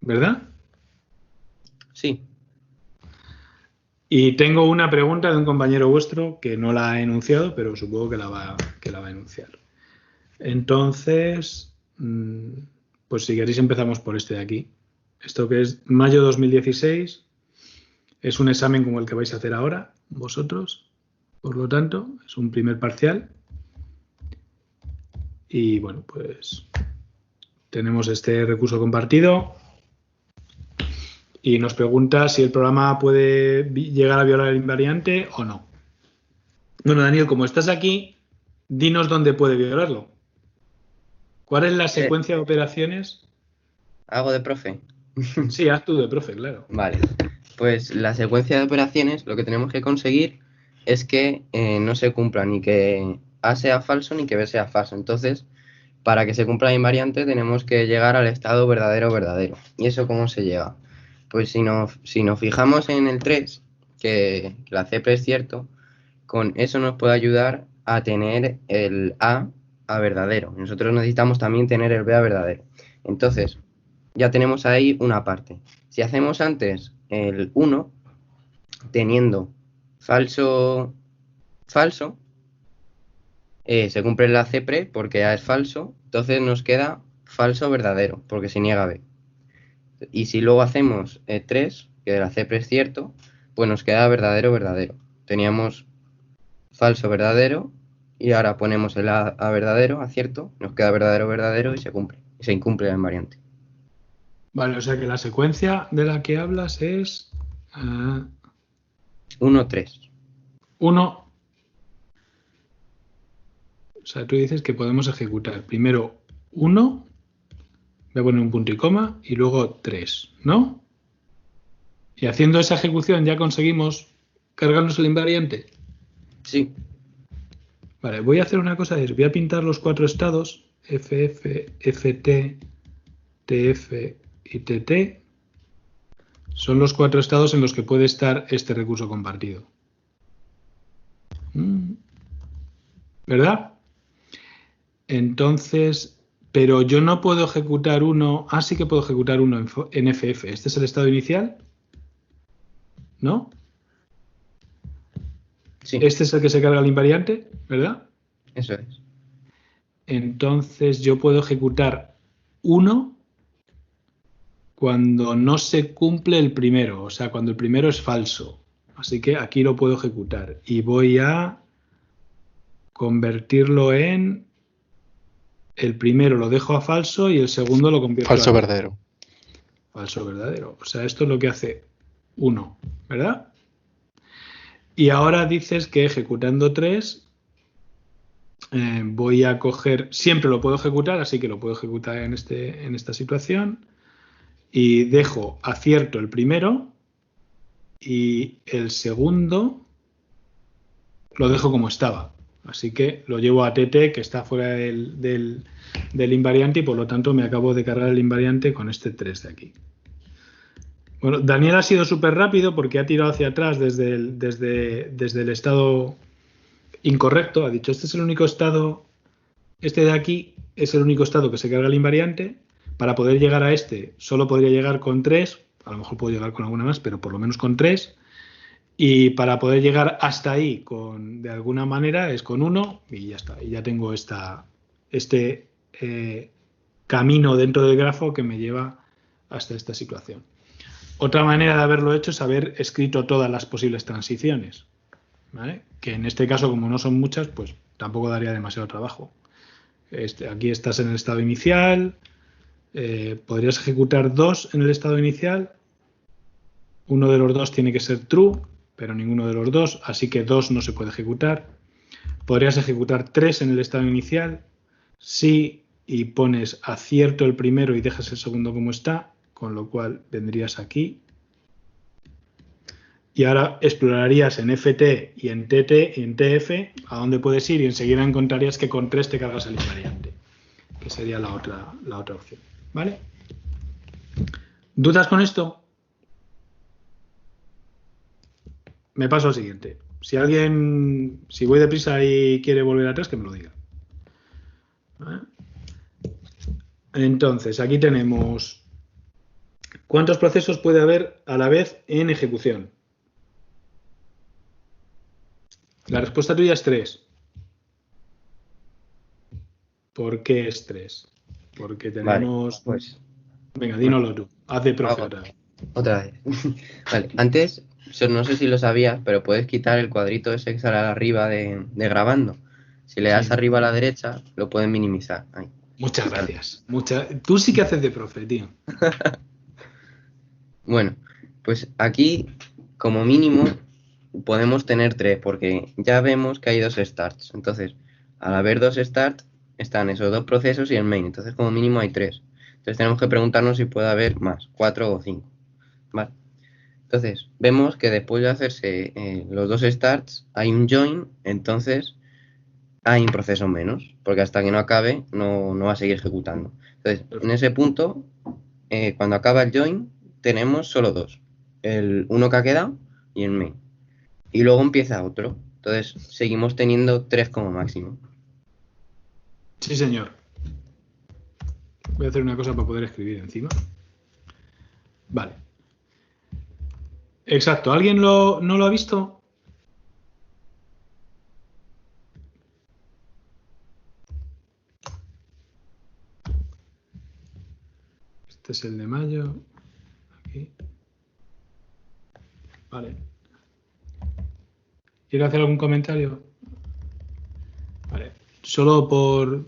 ¿verdad? Sí. Y tengo una pregunta de un compañero vuestro que no la ha enunciado, pero supongo que la va a enunciar. Entonces, pues si queréis empezamos por este de aquí. Esto que es mayo 2016, es un examen como el que vais a hacer ahora, vosotros. Por lo tanto, es un primer parcial. Y bueno, pues tenemos este recurso compartido. Y nos pregunta si el programa puede llegar a violar el invariante o no. Bueno, Daniel, como estás aquí, dinos dónde puede violarlo. ¿Cuál es la secuencia de operaciones? ¿Hago de profe? Sí, haz tú de profe, claro. Vale. Pues la secuencia de operaciones, lo que tenemos que conseguir es que no se cumpla ni que A sea falso ni que B sea falso. Entonces, para que se cumpla la invariante tenemos que llegar al estado verdadero. ¿Y eso cómo se llega? Pues si nos fijamos en el 3, que la CEPRE es cierto, con eso nos puede ayudar a tener el A verdadero. Nosotros necesitamos también tener el B a verdadero. Entonces, ya tenemos ahí una parte. Si hacemos antes el 1, teniendo falso, se cumple la CEPRE porque A es falso, entonces nos queda falso verdadero, porque se niega B. Y si luego hacemos 3, que la CEPRE es cierto, pues nos queda verdadero. Teníamos falso verdadero y ahora ponemos el A verdadero, a cierto, nos queda verdadero y se cumple. Y se incumple la invariante. Vale, o sea que la secuencia de la que hablas es 1, 3. 1. O sea, tú dices que podemos ejecutar primero 1, voy a poner un punto y coma, y luego 3, ¿no? Y haciendo esa ejecución ya conseguimos cargarnos el invariante. Sí. Vale, voy a hacer una cosa, voy a pintar los 4 estados, FF, FT, TF y TT. Son los 4 estados en los que puede estar este recurso compartido. ¿Verdad? Entonces, pero yo no puedo ejecutar uno. Ah, sí que puedo ejecutar uno en FF. ¿Este es el estado inicial? ¿No? Sí. Este es el que se carga el invariante, ¿verdad? Eso es. Entonces yo puedo ejecutar uno cuando no se cumple el primero, o sea, cuando el primero es falso. Así que aquí lo puedo ejecutar y voy a convertirlo en... El primero lo dejo a falso y el segundo lo convierto Falso a verdadero. Falso verdadero. O sea, esto es lo que hace 1, ¿verdad? Y ahora dices que ejecutando 3 voy a coger... Siempre lo puedo ejecutar, así que lo puedo ejecutar en esta situación. Y dejo acierto el primero y el segundo lo dejo como estaba. Así que lo llevo a TT, que está fuera del invariante, y por lo tanto me acabo de cargar el invariante con este 3 de aquí. Bueno, Daniel ha sido súper rápido porque ha tirado hacia atrás desde el estado incorrecto. Ha dicho, este es el único estado, este de aquí es el único estado que se carga el invariante. Para poder llegar a este solo podría llegar con 3, a lo mejor puedo llegar con alguna más, pero por lo menos con 3. Y para poder llegar hasta ahí de alguna manera es con 1 y ya está. Y ya tengo este camino dentro del grafo que me lleva hasta esta situación. Otra manera de haberlo hecho es haber escrito todas las posibles transiciones, ¿vale? Que en este caso, como no son muchas, pues tampoco daría demasiado trabajo. Aquí estás en el estado inicial, podrías ejecutar 2 en el estado inicial, uno de los 2 tiene que ser true, pero ninguno de los 2, así que 2 no se puede ejecutar. Podrías ejecutar 3 en el estado inicial, sí, y pones acierto el primero y dejas el segundo como está, con lo cual vendrías aquí. Y ahora explorarías en FT y en TT y en TF a dónde puedes ir y enseguida encontrarías que con 3 te cargas el invariante, que sería la otra opción. ¿Vale? ¿Dudas con esto? Me paso al siguiente. Si voy deprisa y quiere volver atrás, que me lo diga. ¿Vale? Entonces, aquí tenemos ¿cuántos procesos puede haber a la vez en ejecución? La respuesta tuya es 3. ¿Por qué es 3? Porque tenemos... Vale, pues... Venga, dínoslo tú. Haz de profe otra vez. Vale, antes, no sé si lo sabías, pero puedes quitar el cuadrito ese que sale arriba de grabando. Si le das arriba a la derecha, lo puedes minimizar. Ahí. Muchas gracias. Tú sí que haces de profe, tío. Bueno, pues aquí, como mínimo, podemos tener 3, porque ya vemos que hay 2 starts. Entonces, al haber 2 starts, están esos 2 procesos y el main. Entonces, como mínimo hay 3. Entonces, tenemos que preguntarnos si puede haber más, 4 o 5. ¿Vale? Entonces, vemos que después de hacerse los 2 starts, hay un join. Entonces, hay un proceso menos, porque hasta que no acabe no va a seguir ejecutando. Entonces, en ese punto, cuando acaba el join, tenemos solo dos. El uno que ha quedado y el main. Y luego empieza otro. Entonces, seguimos teniendo 3 como máximo. Sí, señor. Voy a hacer una cosa para poder escribir encima. Vale. Exacto. ¿Alguien no lo ha visto? Este es el de mayo. Aquí. Vale. ¿Quiere hacer algún comentario? Vale. Solo por...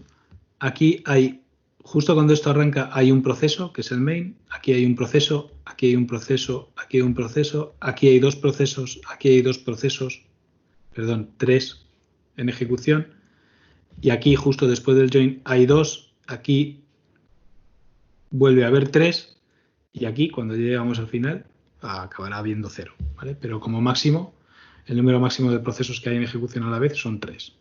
Aquí hay... Justo cuando esto arranca hay un proceso, que es el main. Aquí hay un proceso, aquí hay un proceso, aquí hay un proceso, aquí hay dos procesos, aquí hay dos procesos. Perdón, 3 en ejecución. Y aquí, justo después del join, hay 2. Aquí vuelve a haber 3. Y aquí, cuando llegamos al final, acabará habiendo 0. ¿Vale? Pero como máximo, el número máximo de procesos que hay en ejecución a la vez son 3.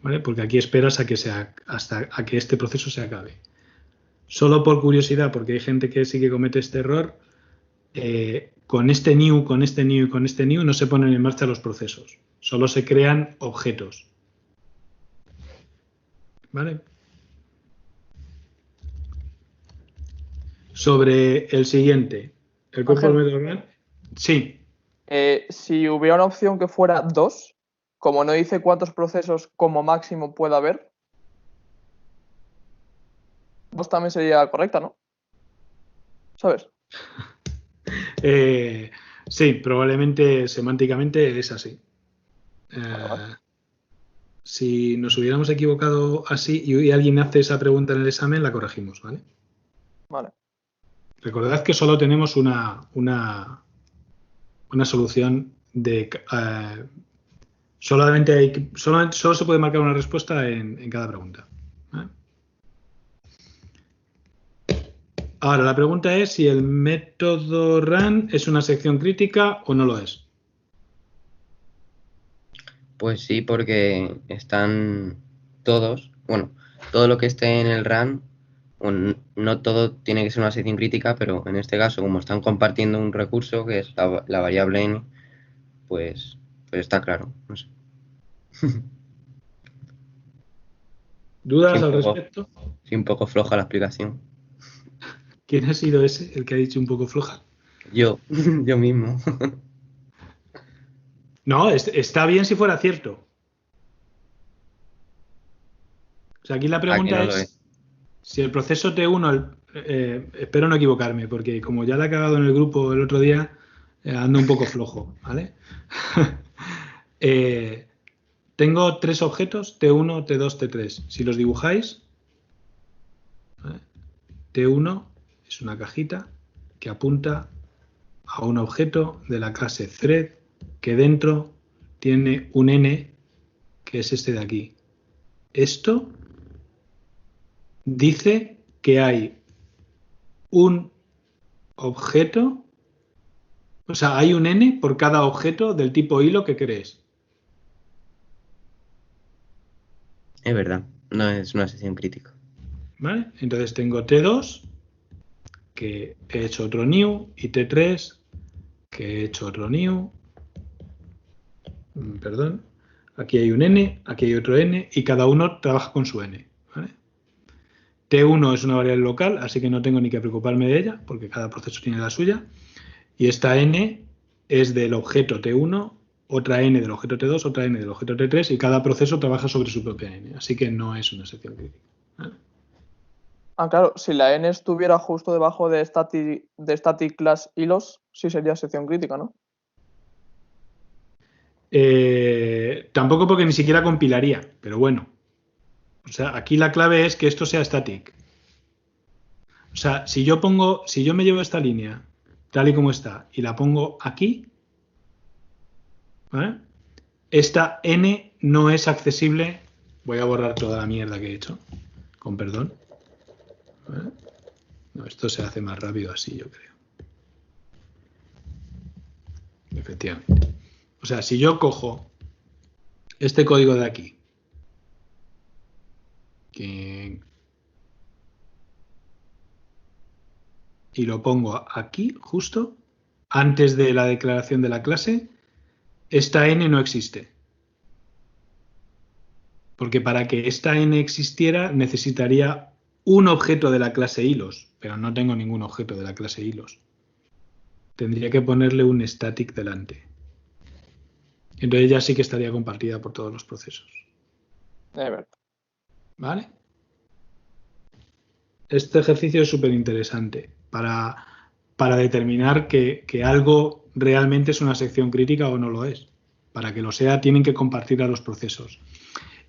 ¿Vale? Porque aquí esperas hasta que este proceso se acabe. Solo por curiosidad, porque hay gente que sí que comete este error, con este new, con este new y con este new no se ponen en marcha los procesos. Solo se crean objetos. ¿Vale? Sobre el siguiente, el cuerpo Ángel. del método. Sí. Si hubiera una opción que fuera 2, como no dice cuántos procesos como máximo puede haber, 2 también sería correcta, ¿no? ¿Sabes? Sí, probablemente semánticamente es así. Vale. Si nos hubiéramos equivocado así y alguien hace esa pregunta en el examen, la corregimos, ¿vale? Vale. Recordad que solo tenemos una solución de... solo se puede marcar una respuesta en cada pregunta. ¿Vale? Ahora, la pregunta es si el método run es una sección crítica o no lo es. Pues sí, porque están todos, bueno, todo lo que esté en el run, no todo tiene que ser una sección crítica, pero en este caso, como están compartiendo un recurso, que es la variable n, pues está claro. No sé. ¿Dudas Sí, al respecto? Sí, un poco floja la explicación. ¿Quién ha sido ese, el que ha dicho un poco floja? Yo mismo. No, está bien si fuera cierto. O sea, aquí la pregunta es si el proceso T1, espero no equivocarme, porque como ya la he cagado en el grupo el otro día, ando un poco flojo, ¿vale? Tengo 3 objetos, T1, T2, T3. Si los dibujáis, ¿vale? T1 es una cajita que apunta a un objeto de la clase thread que dentro tiene un n que es este de aquí. Esto dice que hay un objeto, o sea, hay un n por cada objeto del tipo hilo que crees. Es verdad, no es una sección crítica. ¿Vale? Entonces tengo T2, que he hecho otro new, y T3, que he hecho otro new. Perdón. Aquí hay un n, aquí hay otro n, y cada uno trabaja con su n. ¿Vale? T1 es una variable local, así que no tengo ni que preocuparme de ella, porque cada proceso tiene la suya. Y esta n es del objeto T1, otra n del objeto T2, otra n del objeto T3, y cada proceso trabaja sobre su propia n. Así que no es una sección crítica. ¿Vale? Claro, si la n estuviera justo debajo de static class hilos, sí sería sección crítica, ¿no? Tampoco porque ni siquiera compilaría, pero bueno. O sea, aquí la clave es que esto sea static. O sea, si yo me llevo esta línea tal y como está y la pongo aquí, ¿vale? Esta n no es accesible. Voy a borrar toda la mierda que he hecho, con perdón. ¿Vale? No, esto se hace más rápido así, yo creo. Efectivamente. O sea, si yo cojo este código de aquí Y lo pongo aquí, justo, antes de la declaración de la clase. Esta n no existe. Porque para que esta n existiera necesitaría un objeto de la clase hilos, pero no tengo ningún objeto de la clase hilos. Tendría que ponerle un static delante. Entonces ya sí que estaría compartida por todos los procesos. De verdad. ¿Vale? Este ejercicio es súper interesante para determinar que algo realmente es una sección crítica o no lo es. Para que lo sea, tienen que compartir a los procesos.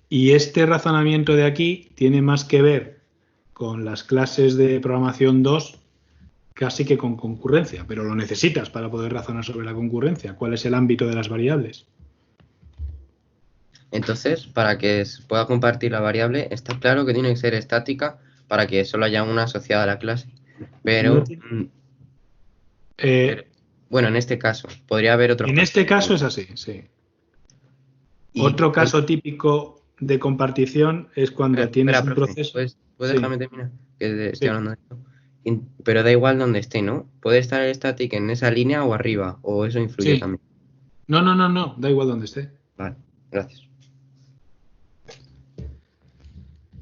Y este razonamiento de aquí tiene más que ver con las clases de programación 2 casi que con concurrencia, pero lo necesitas para poder razonar sobre la concurrencia. ¿Cuál es el ámbito de las variables? Entonces, para que pueda compartir la variable, está claro que tiene que ser estática para que solo haya una asociada a la clase. Pero, bueno, en este caso, podría haber otro. En este caso es así, sí. Otro caso típico de compartición es cuando tienes un proceso. ¿Puedes dejarme terminar? Que estoy hablando de esto. Pero da igual donde esté, ¿no? Puede estar el static en esa línea o arriba, o eso influye también. No, da igual donde esté. Vale, gracias.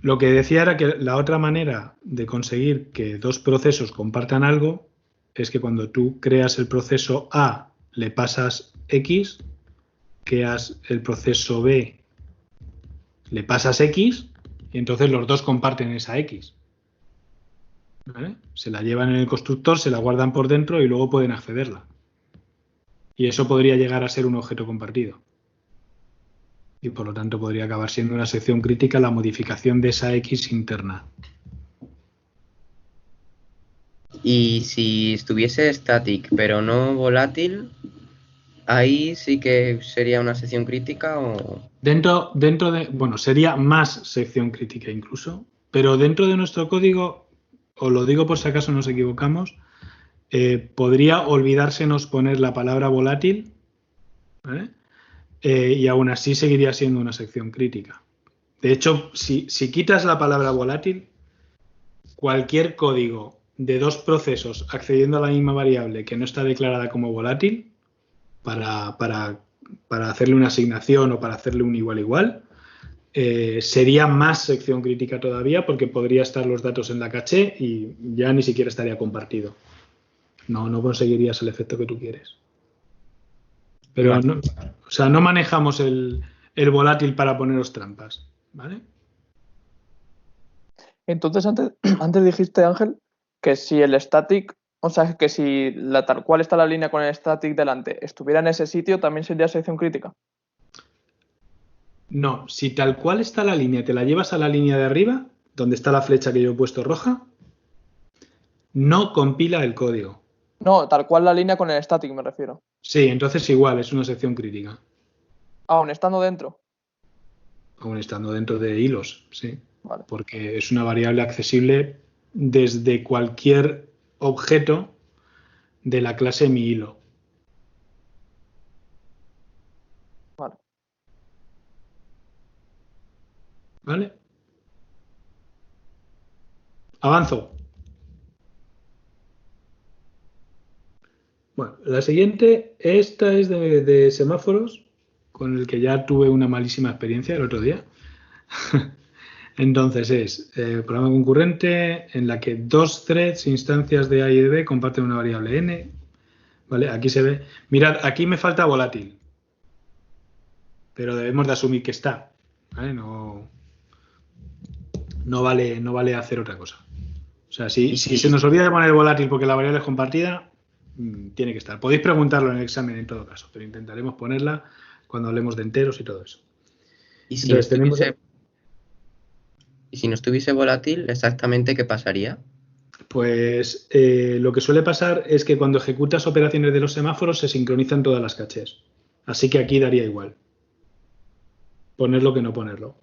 Lo que decía era que la otra manera de conseguir que dos procesos compartan algo es que cuando tú creas el proceso A, le pasas X, creas el proceso B, le pasas X, y entonces los dos comparten esa X. ¿Vale? Se la llevan en el constructor, se la guardan por dentro y luego pueden accederla. Y eso podría llegar a ser un objeto compartido. Y por lo tanto podría acabar siendo una sección crítica la modificación de esa X interna. Y si estuviese static pero no volátil, ahí sí que sería una sección crítica o... Dentro de, bueno, sería más sección crítica incluso, pero dentro de nuestro código, os lo digo por si acaso nos equivocamos, podría olvidársenos poner la palabra volátil, ¿vale? Y aún así seguiría siendo una sección crítica. De hecho, si quitas la palabra volátil, cualquier código de dos procesos accediendo a la misma variable que no está declarada como volátil, para hacerle una asignación o para hacerle un igual, sería más sección crítica todavía porque podría estar los datos en la caché y ya ni siquiera estaría compartido. No conseguirías el efecto que tú quieres. Pero no manejamos el volátil para poneros trampas, ¿vale? Entonces, antes dijiste, Ángel, que si el static, o sea, que si tal cual está la línea con el static delante, estuviera en ese sitio, también sería sección crítica. No, si tal cual está la línea, te la llevas a la línea de arriba, donde está la flecha que yo he puesto roja, no compila el código. No, tal cual la línea con el static me refiero. Sí, entonces igual, es una sección crítica. Aún estando dentro. Aún estando dentro de hilos, sí. Vale. Porque es una variable accesible desde cualquier objeto de la clase mi hilo. Vale. ¿Vale? Avanzo. Bueno, la siguiente, esta es de semáforos, con el que ya tuve una malísima experiencia el otro día. Entonces es programa concurrente en la que dos threads, instancias de A y de B, comparten una variable n. ¿Vale? Aquí se ve. Mirad, aquí me falta volátil. Pero debemos de asumir que está. ¿Vale? No vale hacer otra cosa. O sea, si se nos olvida de poner volátil porque la variable es compartida, tiene que estar. Podéis preguntarlo en el examen en todo caso, pero intentaremos ponerla cuando hablemos de enteros y todo eso. Y si no estuviese volátil, ¿exactamente qué pasaría? Pues lo que suele pasar es que cuando ejecutas operaciones de los semáforos se sincronizan todas las cachés. Así que aquí daría igual. Ponerlo que no ponerlo.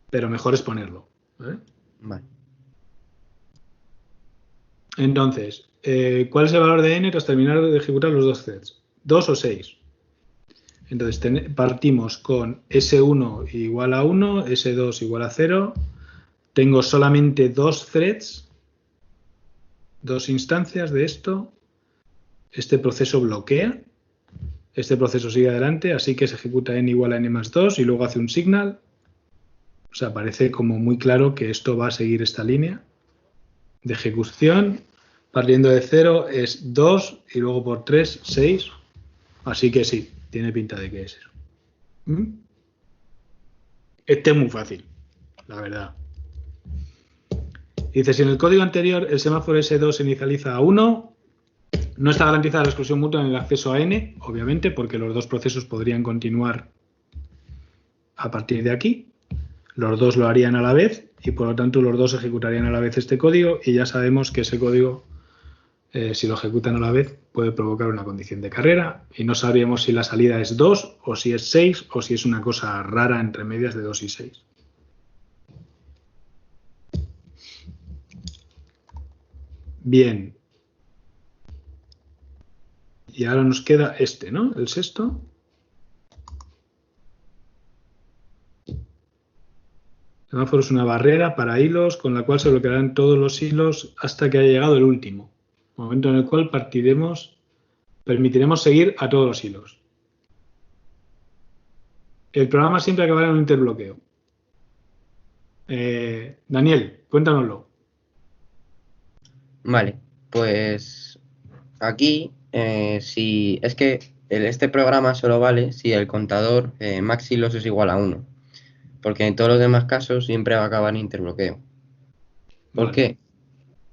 Pero mejor es ponerlo. ¿Vale? Vale. Entonces, ¿cuál es el valor de n tras terminar de ejecutar los dos threads? 2 o 6. Entonces partimos con S1 igual a 1, S2 igual a 0. Tengo solamente 2 threads, 2 instancias de esto. Este proceso bloquea. Este proceso sigue adelante, así que se ejecuta n igual a n más 2 y luego hace un signal. O sea, parece como muy claro que esto va a seguir esta línea de ejecución. Partiendo de 0 es 2 y luego por 3, 6. Así que sí, tiene pinta de que es eso. Este es muy fácil, la verdad. Dice, si en el código anterior el semáforo S2 se inicializa a 1, no está garantizada la exclusión mutua en el acceso a n, obviamente, porque los dos procesos podrían continuar a partir de aquí. Los dos lo harían a la vez y por lo tanto los dos ejecutarían a la vez este código y ya sabemos que ese código, si lo ejecutan a la vez, puede provocar una condición de carrera y no sabríamos si la salida es 2 o si es 6 o si es una cosa rara entre medias de 2 y 6. Bien. Y ahora nos queda este, ¿no? El sexto. El semáforo es una barrera para hilos con la cual se bloquearán todos los hilos hasta que haya llegado el último, momento en el cual permitiremos seguir a todos los hilos. El programa siempre acabará en un interbloqueo. Daniel, cuéntanoslo. Vale, pues aquí, si es que este programa solo vale si el contador max hilos es igual a 1. Porque en todos los demás casos siempre va a acabar en interbloqueo. ¿Por qué?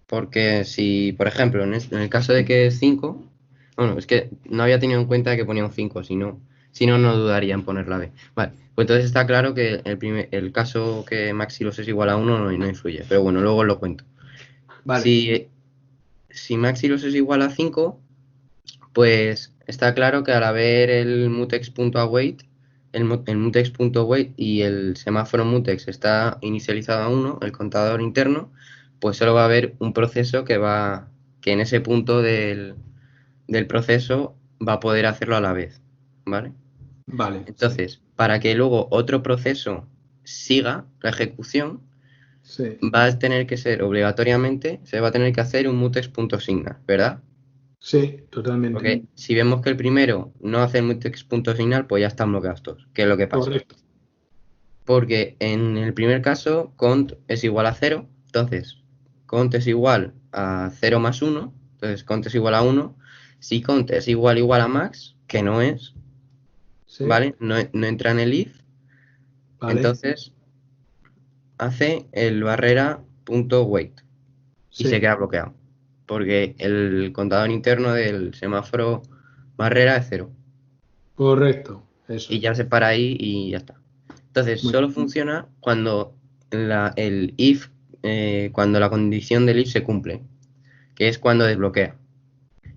Porque si, por ejemplo, en el caso de que es 5, bueno, es que no había tenido en cuenta que ponía un 5, si no dudaría en poner la B. Vale, pues entonces está claro que el caso que max hilos es igual a 1 no influye, pero bueno, luego os lo cuento. Vale. Si max hilos es igual a 5, pues está claro que al haber el mutex.await, el mutex.wait y el semáforo mutex está inicializado a 1, el contador interno, pues solo va a haber un proceso que en ese punto del proceso va a poder hacerlo a la vez, ¿vale? Vale. Entonces, para que luego otro proceso siga la ejecución, sí, va a tener que ser obligatoriamente, se va a tener que hacer un mutex.signal, ¿verdad? Sí, totalmente. Porque si vemos que el primero no hace el mutex.signal, pues ya están bloqueados todos. ¿Qué es lo que pasa? Correcto. Porque en el primer caso, cont es igual a 0. Entonces, cont es igual a 0 más 1. Entonces, cont es igual a 1. Si cont es igual a max, que no es, sí. ¿vale? No entra en el if. Vale. Entonces, hace el barrera.wait y se queda bloqueado. Porque el contador interno del semáforo barrera es 0. Correcto. Eso. Y ya se para ahí y ya está. Entonces, solo funciona cuando el if, cuando la condición del if se cumple, que es cuando desbloquea.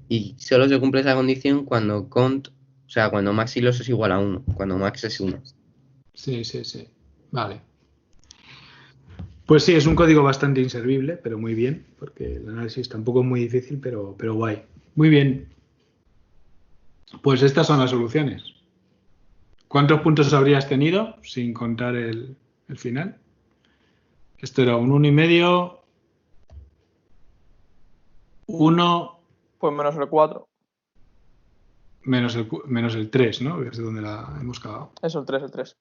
Y solo se cumple esa condición cuando cont, o sea, cuando max hilos es igual a 1, cuando max es 1. Sí. Vale. Pues sí, es un código bastante inservible, pero muy bien, porque el análisis tampoco es muy difícil, pero guay. Muy bien. Pues estas son las soluciones. ¿Cuántos puntos habrías tenido sin contar el final? Esto era un 1,5, 1... Pues menos el 4. Menos el 3, ¿no? Que es de donde la hemos cagado. Eso, el 3. O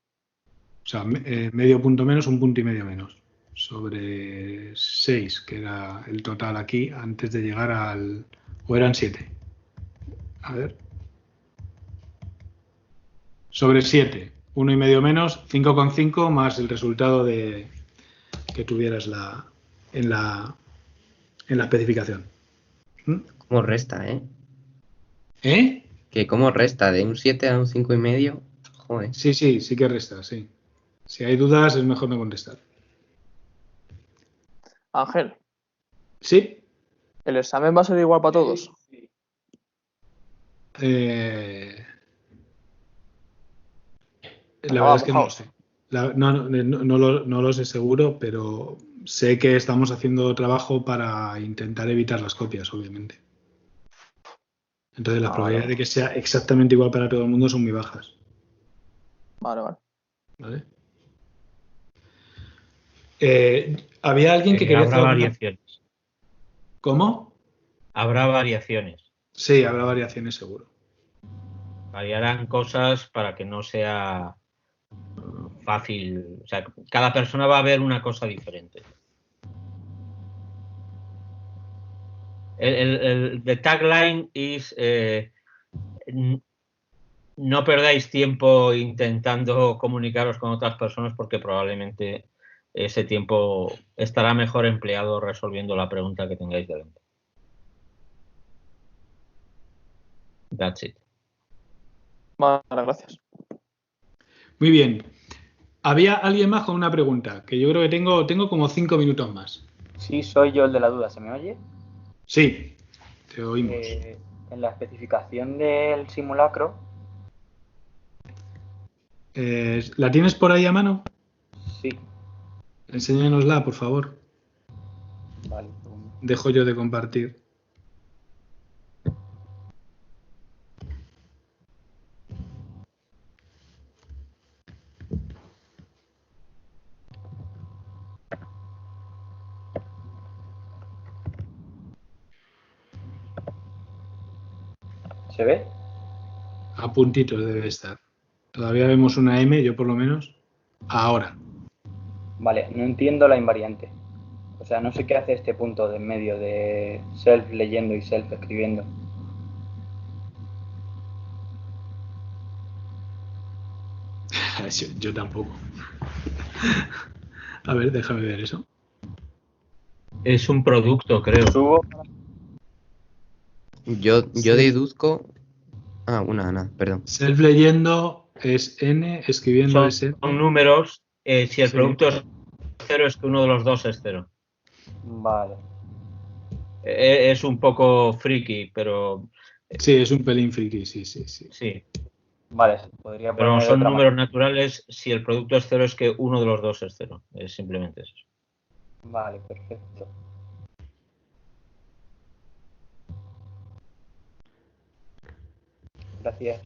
sea, medio punto menos, 1,5 puntos menos. Sobre 6, que era el total aquí, antes de llegar al... ¿O eran 7? A ver. Sobre 7. 1,5 menos, 5,5 más el resultado de que tuvieras en la especificación. ¿Cómo resta, eh? ¿Eh? Que cómo resta, de un 7 a un 5,5. Joder. Sí que resta, sí. Si hay dudas, es mejor no contestar. Ángel. Sí. ¿El examen va a ser igual para todos? La verdad es que no lo sé. No lo sé seguro, pero sé que estamos haciendo trabajo para intentar evitar las copias, obviamente. Entonces las probabilidades de que sea exactamente igual para todo el mundo son muy bajas. Vale. ¿Vale? Había alguien que quería Habrá hacer variaciones. ¿Cómo? Habrá variaciones. Sí, habrá variaciones seguro. Variarán cosas para que no sea fácil. O sea, cada persona va a ver una cosa diferente. The tagline is no perdáis tiempo intentando comunicaros con otras personas porque probablemente ese tiempo estará mejor empleado resolviendo la pregunta que tengáis delante. That's it. Vale, gracias. Muy bien. Había alguien más con una pregunta, que yo creo que tengo como 5 minutos más. Sí, soy yo el de la duda. ¿Se me oye? Sí, te oímos. En la especificación del simulacro. ¿La tienes por ahí a mano? Sí. Enséñanosla, por favor. Vale. Dejo yo de compartir. ¿Se ve? A puntitos debe estar. Todavía vemos una M, yo por lo menos. Ahora. Vale, no entiendo la invariante. O sea, no sé qué hace este punto de en medio de self leyendo y self escribiendo. Yo tampoco. A ver, déjame ver eso. Es un producto, creo. Subo. Yo deduzco... nada, perdón. Self leyendo es N, escribiendo es N. Son números. Si el Sí. producto es 0, es que uno de los dos es 0. Vale. Es un poco friki, pero... Sí, es un pelín friki, sí. Sí. Vale, podría Pero poner de son otra números manera. naturales. Si el producto es 0, es que uno de los dos es 0. Es simplemente eso. Vale, perfecto. Gracias.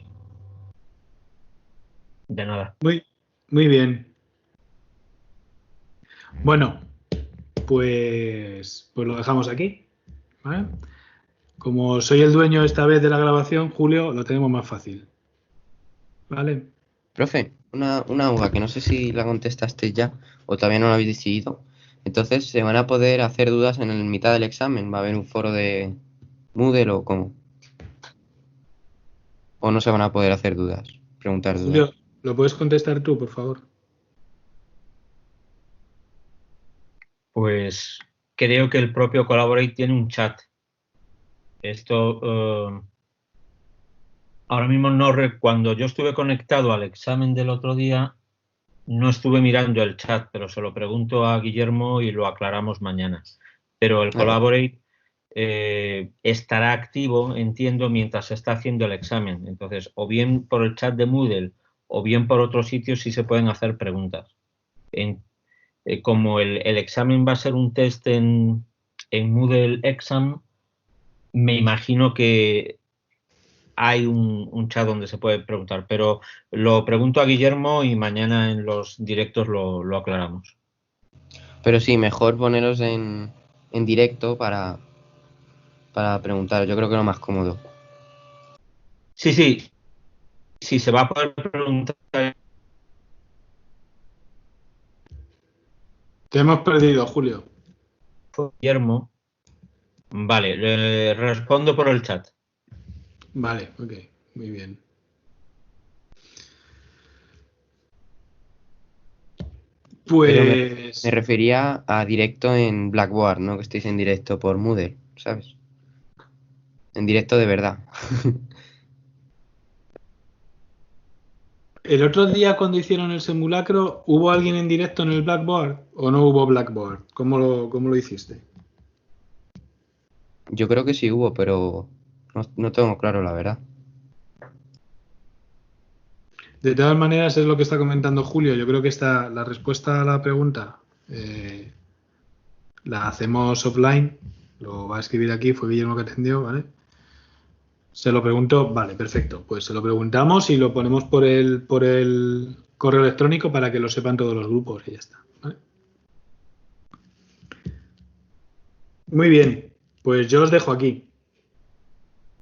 De nada. Muy bien. Bueno, pues lo dejamos aquí. ¿Vale? Como soy el dueño esta vez de la grabación, Julio, lo tenemos más fácil. ¿Vale? Profe, una duda que no sé si la contestaste ya o todavía no la habéis decidido. Entonces, ¿se van a poder hacer dudas en el mitad del examen? ¿Va a haber un foro de Moodle o cómo? ¿O no se van a poder hacer dudas? Preguntar dudas. Julio, ¿lo puedes contestar tú, por favor? Pues creo que el propio Collaborate tiene un chat. Esto ahora mismo cuando yo estuve conectado al examen del otro día, no estuve mirando el chat, pero se lo pregunto a Guillermo y lo aclaramos mañana. Pero el Collaborate estará activo, entiendo, mientras se está haciendo el examen. Entonces, o bien por el chat de Moodle o bien por otros sitios sí se pueden hacer preguntas. Como el examen va a ser un test en Moodle Exam, me imagino que hay un chat donde se puede preguntar, pero lo pregunto a Guillermo y mañana en los directos lo aclaramos. Pero sí, mejor poneros en directo para preguntar. Yo creo que es lo más cómodo. Sí, se va a poder preguntar. Te hemos perdido, Julio. Guillermo. Vale, respondo por el chat. Vale, ok, muy bien. Pues... Me refería a directo en Blackboard, no que estéis en directo por Moodle, ¿sabes? En directo de verdad. El otro día cuando hicieron el simulacro, ¿hubo alguien en directo en el Blackboard o no hubo Blackboard? ¿Cómo lo hiciste? Yo creo que sí hubo, pero no tengo claro la verdad. De todas maneras, es lo que está comentando Julio. Yo creo que la respuesta a la pregunta la hacemos offline. Lo va a escribir aquí, fue Guillermo que atendió, ¿vale? Se lo pregunto, vale, perfecto. Pues se lo preguntamos y lo ponemos por el correo electrónico para que lo sepan todos los grupos y ya está. ¿Vale? Muy bien, pues yo os dejo aquí.